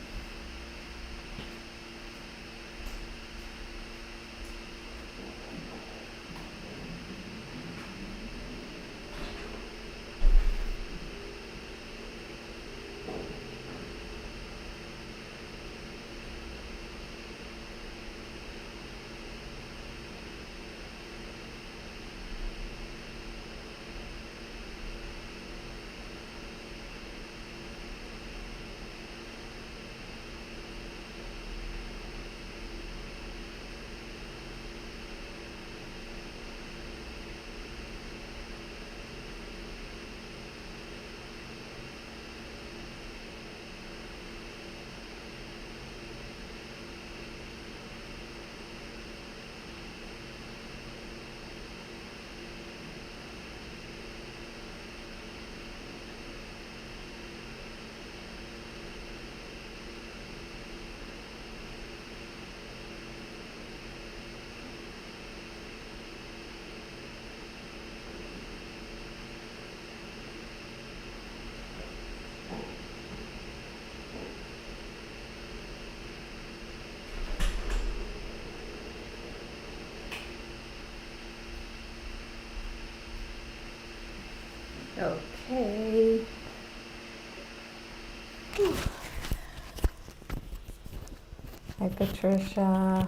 Okay. Whew. Hi, Patricia.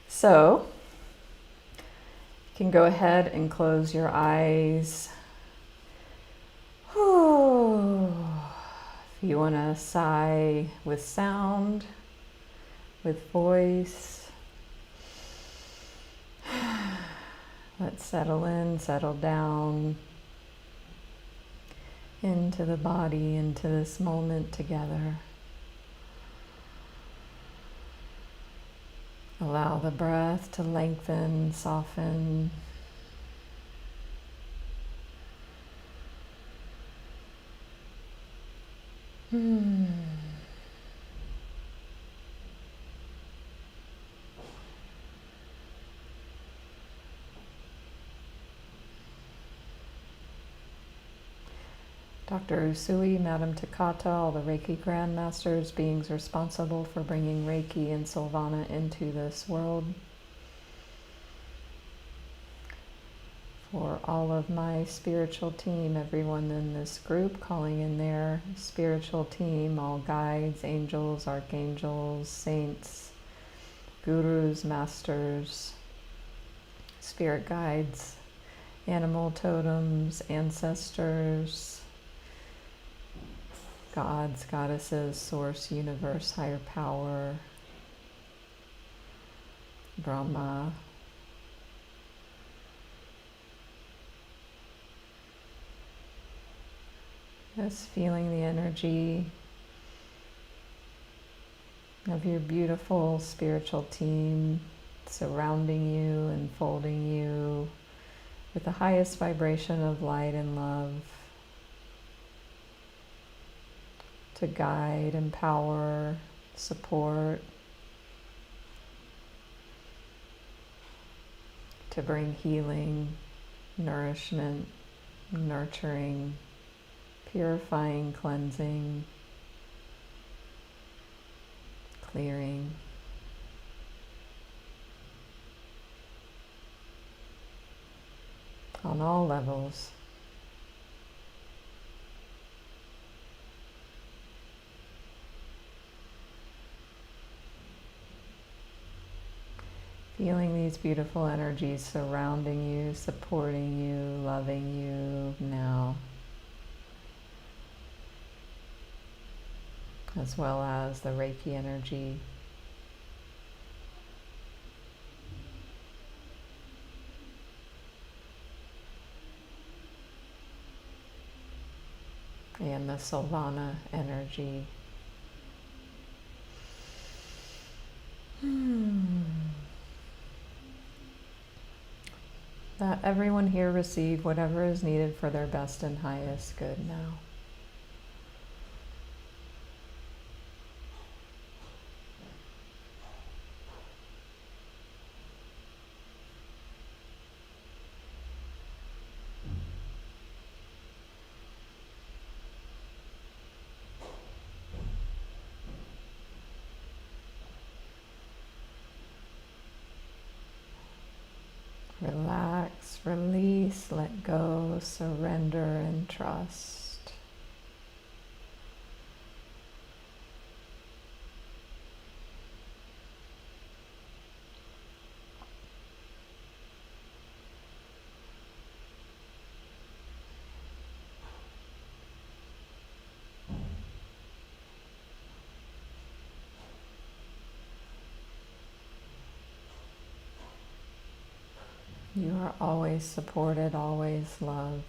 So, you can go ahead and close your eyes. Whew. If you want to sigh with sound, with voice, let's settle in, settle down into the body, into this moment together. Allow the breath to lengthen, soften. Dr. Usui, Madam Takata, all the Reiki Grandmasters, beings responsible for bringing Reiki and Silvana into this world. For all of my spiritual team, everyone in this group, calling in their spiritual team, all guides, angels, archangels, saints, gurus, masters, spirit guides, animal totems, ancestors, gods, goddesses, source, universe, higher power, Brahma, just feeling the energy of your beautiful spiritual team surrounding you and folding you with the highest vibration of light and love, to guide, empower, support, to bring healing, nourishment, nurturing, purifying, cleansing, clearing. On all levels. Feeling these beautiful energies surrounding you, supporting you, loving you now, as well as the Reiki energy. and the Sylvana energy. That everyone here receive whatever is needed for their best and highest good now. Relax, release, let go, surrender, and trust. You are always supported, always loved.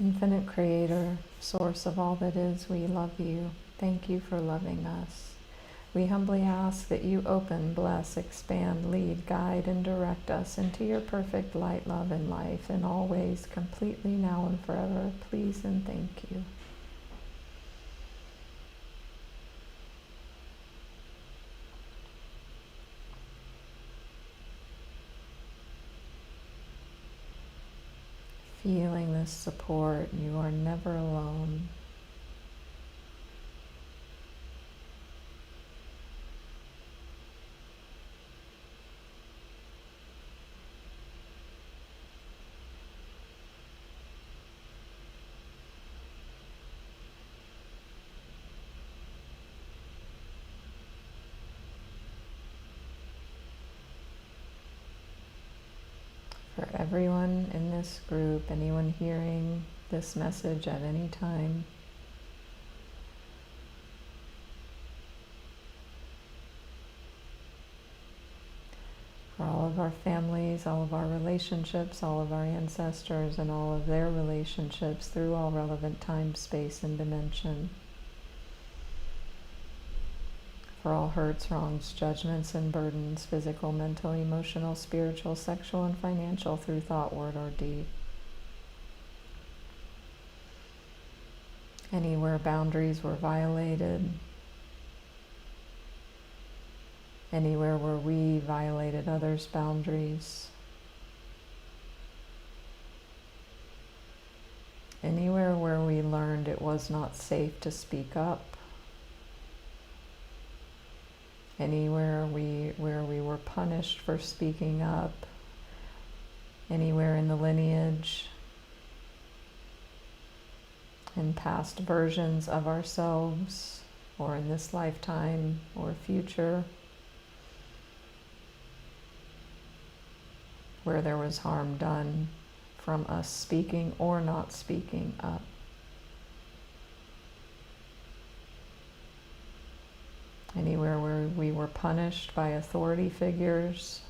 Infinite Creator, Source of all that is, we love you. Thank you for loving us. We humbly ask that you open, bless, expand, lead, guide, and direct us into your perfect light, love, and life in all ways, completely, now and forever. Please and thank you. Feeling this support, you are never alone. For everyone in this group, anyone hearing this message at any time, for all of our families, all of our relationships, all of our ancestors, and all of their relationships through all relevant time, space, and dimension. For all hurts, wrongs, judgments, and burdens, physical, mental, emotional, spiritual, sexual, and financial, through thought, word, or deed. Anywhere boundaries were violated, anywhere where we violated others' boundaries, anywhere where we learned it was not safe to speak up, anywhere where we were punished for speaking up, anywhere in the lineage, in past versions of ourselves, or in this lifetime or future, where there was harm done from us speaking or not speaking up. Anywhere where we were punished by authority figures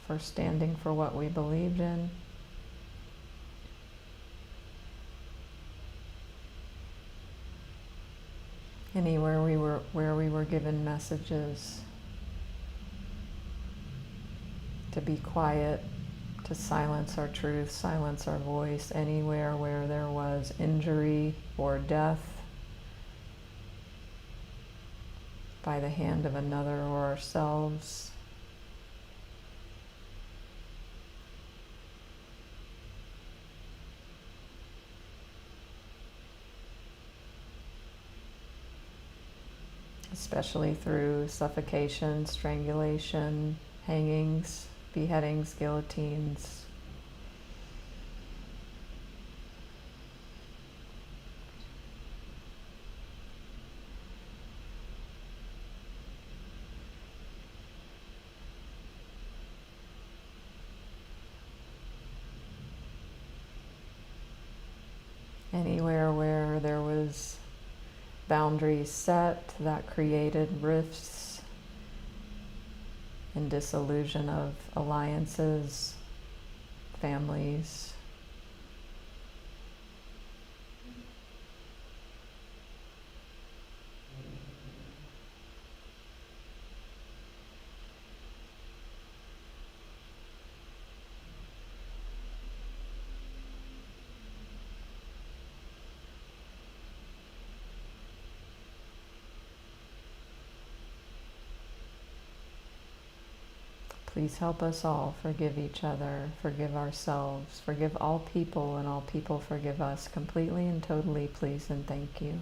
for standing for what we believed in. Anywhere where we were given messages to be quiet, to silence our truth, silence our voice, anywhere where there was injury or death by the hand of another or ourselves. Especially through suffocation, strangulation, hangings, beheadings, guillotines. Anywhere where there was boundaries set that created rifts and dissolution of alliances, families. Please help us all forgive each other, forgive ourselves, forgive all people, and all people forgive us completely and totally, please and thank you.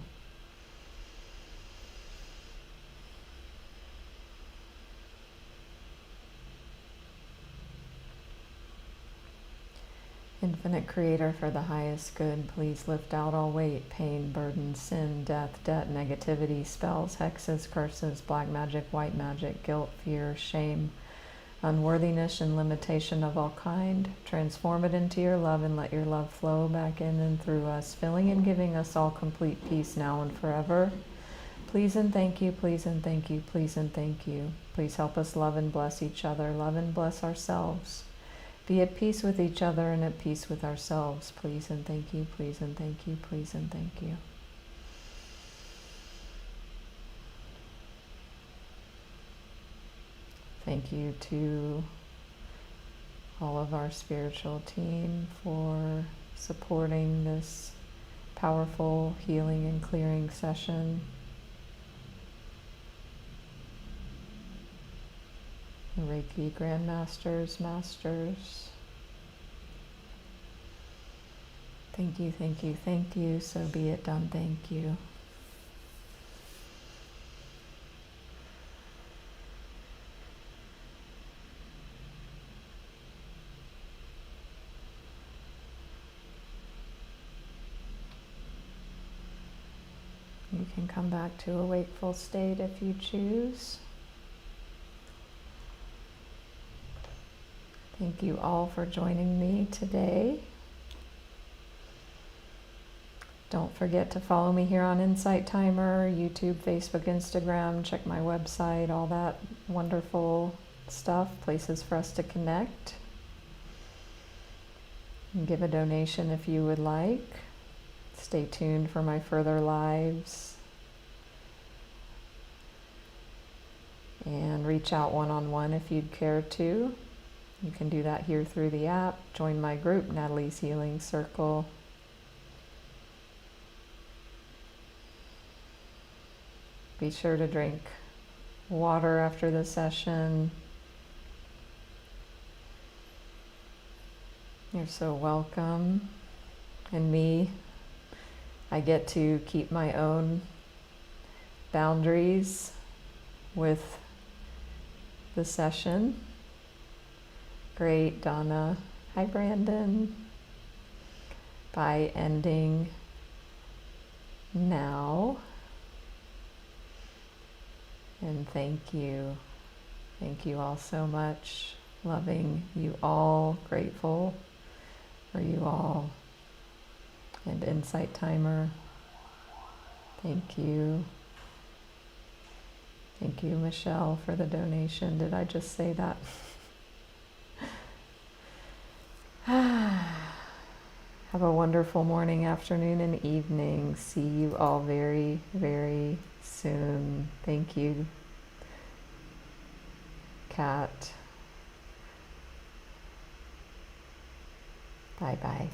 Infinite Creator, for the highest good, please lift out all weight, pain, burden, sin, death, debt, negativity, spells, hexes, curses, black magic, white magic, guilt, fear, shame, unworthiness and limitation of all kind. Transform it into your love and let your love flow back in and through us, filling and giving us all complete peace now and forever. Please and thank you, please and thank you, please and thank you. Please help us love and bless each other, love and bless ourselves. Be at peace with each other and at peace with ourselves. Please and thank you, please and thank you, please and thank you. Thank you to all of our spiritual team for supporting this powerful healing and clearing session. The Reiki Grandmasters, Masters. Thank you, thank you, thank you. So be it done. Thank you. You can come back to a wakeful state if you choose. Thank you all for joining me today. Don't forget to follow me here on Insight Timer, YouTube, Facebook, Instagram. Check my website, all that wonderful stuff, places for us to connect. And give a donation if you would like. Stay tuned for my further lives. And reach out one-on-one if you'd care to. You can do that here through the app. Join my group, Natalie's Healing Circle. Be sure to drink water after the session. You're so welcome. And me, I get to keep my own boundaries with the session. Great, Donna. Hi, Brandon. By ending now. And thank you. Thank you all so much. Loving you all. Grateful for you all. And Insight Timer. Thank you. Thank you, Michelle, for the donation. Did I just say that? Have a wonderful morning, afternoon, and evening. See you all very, very soon. Thank you, Kat. Bye-bye.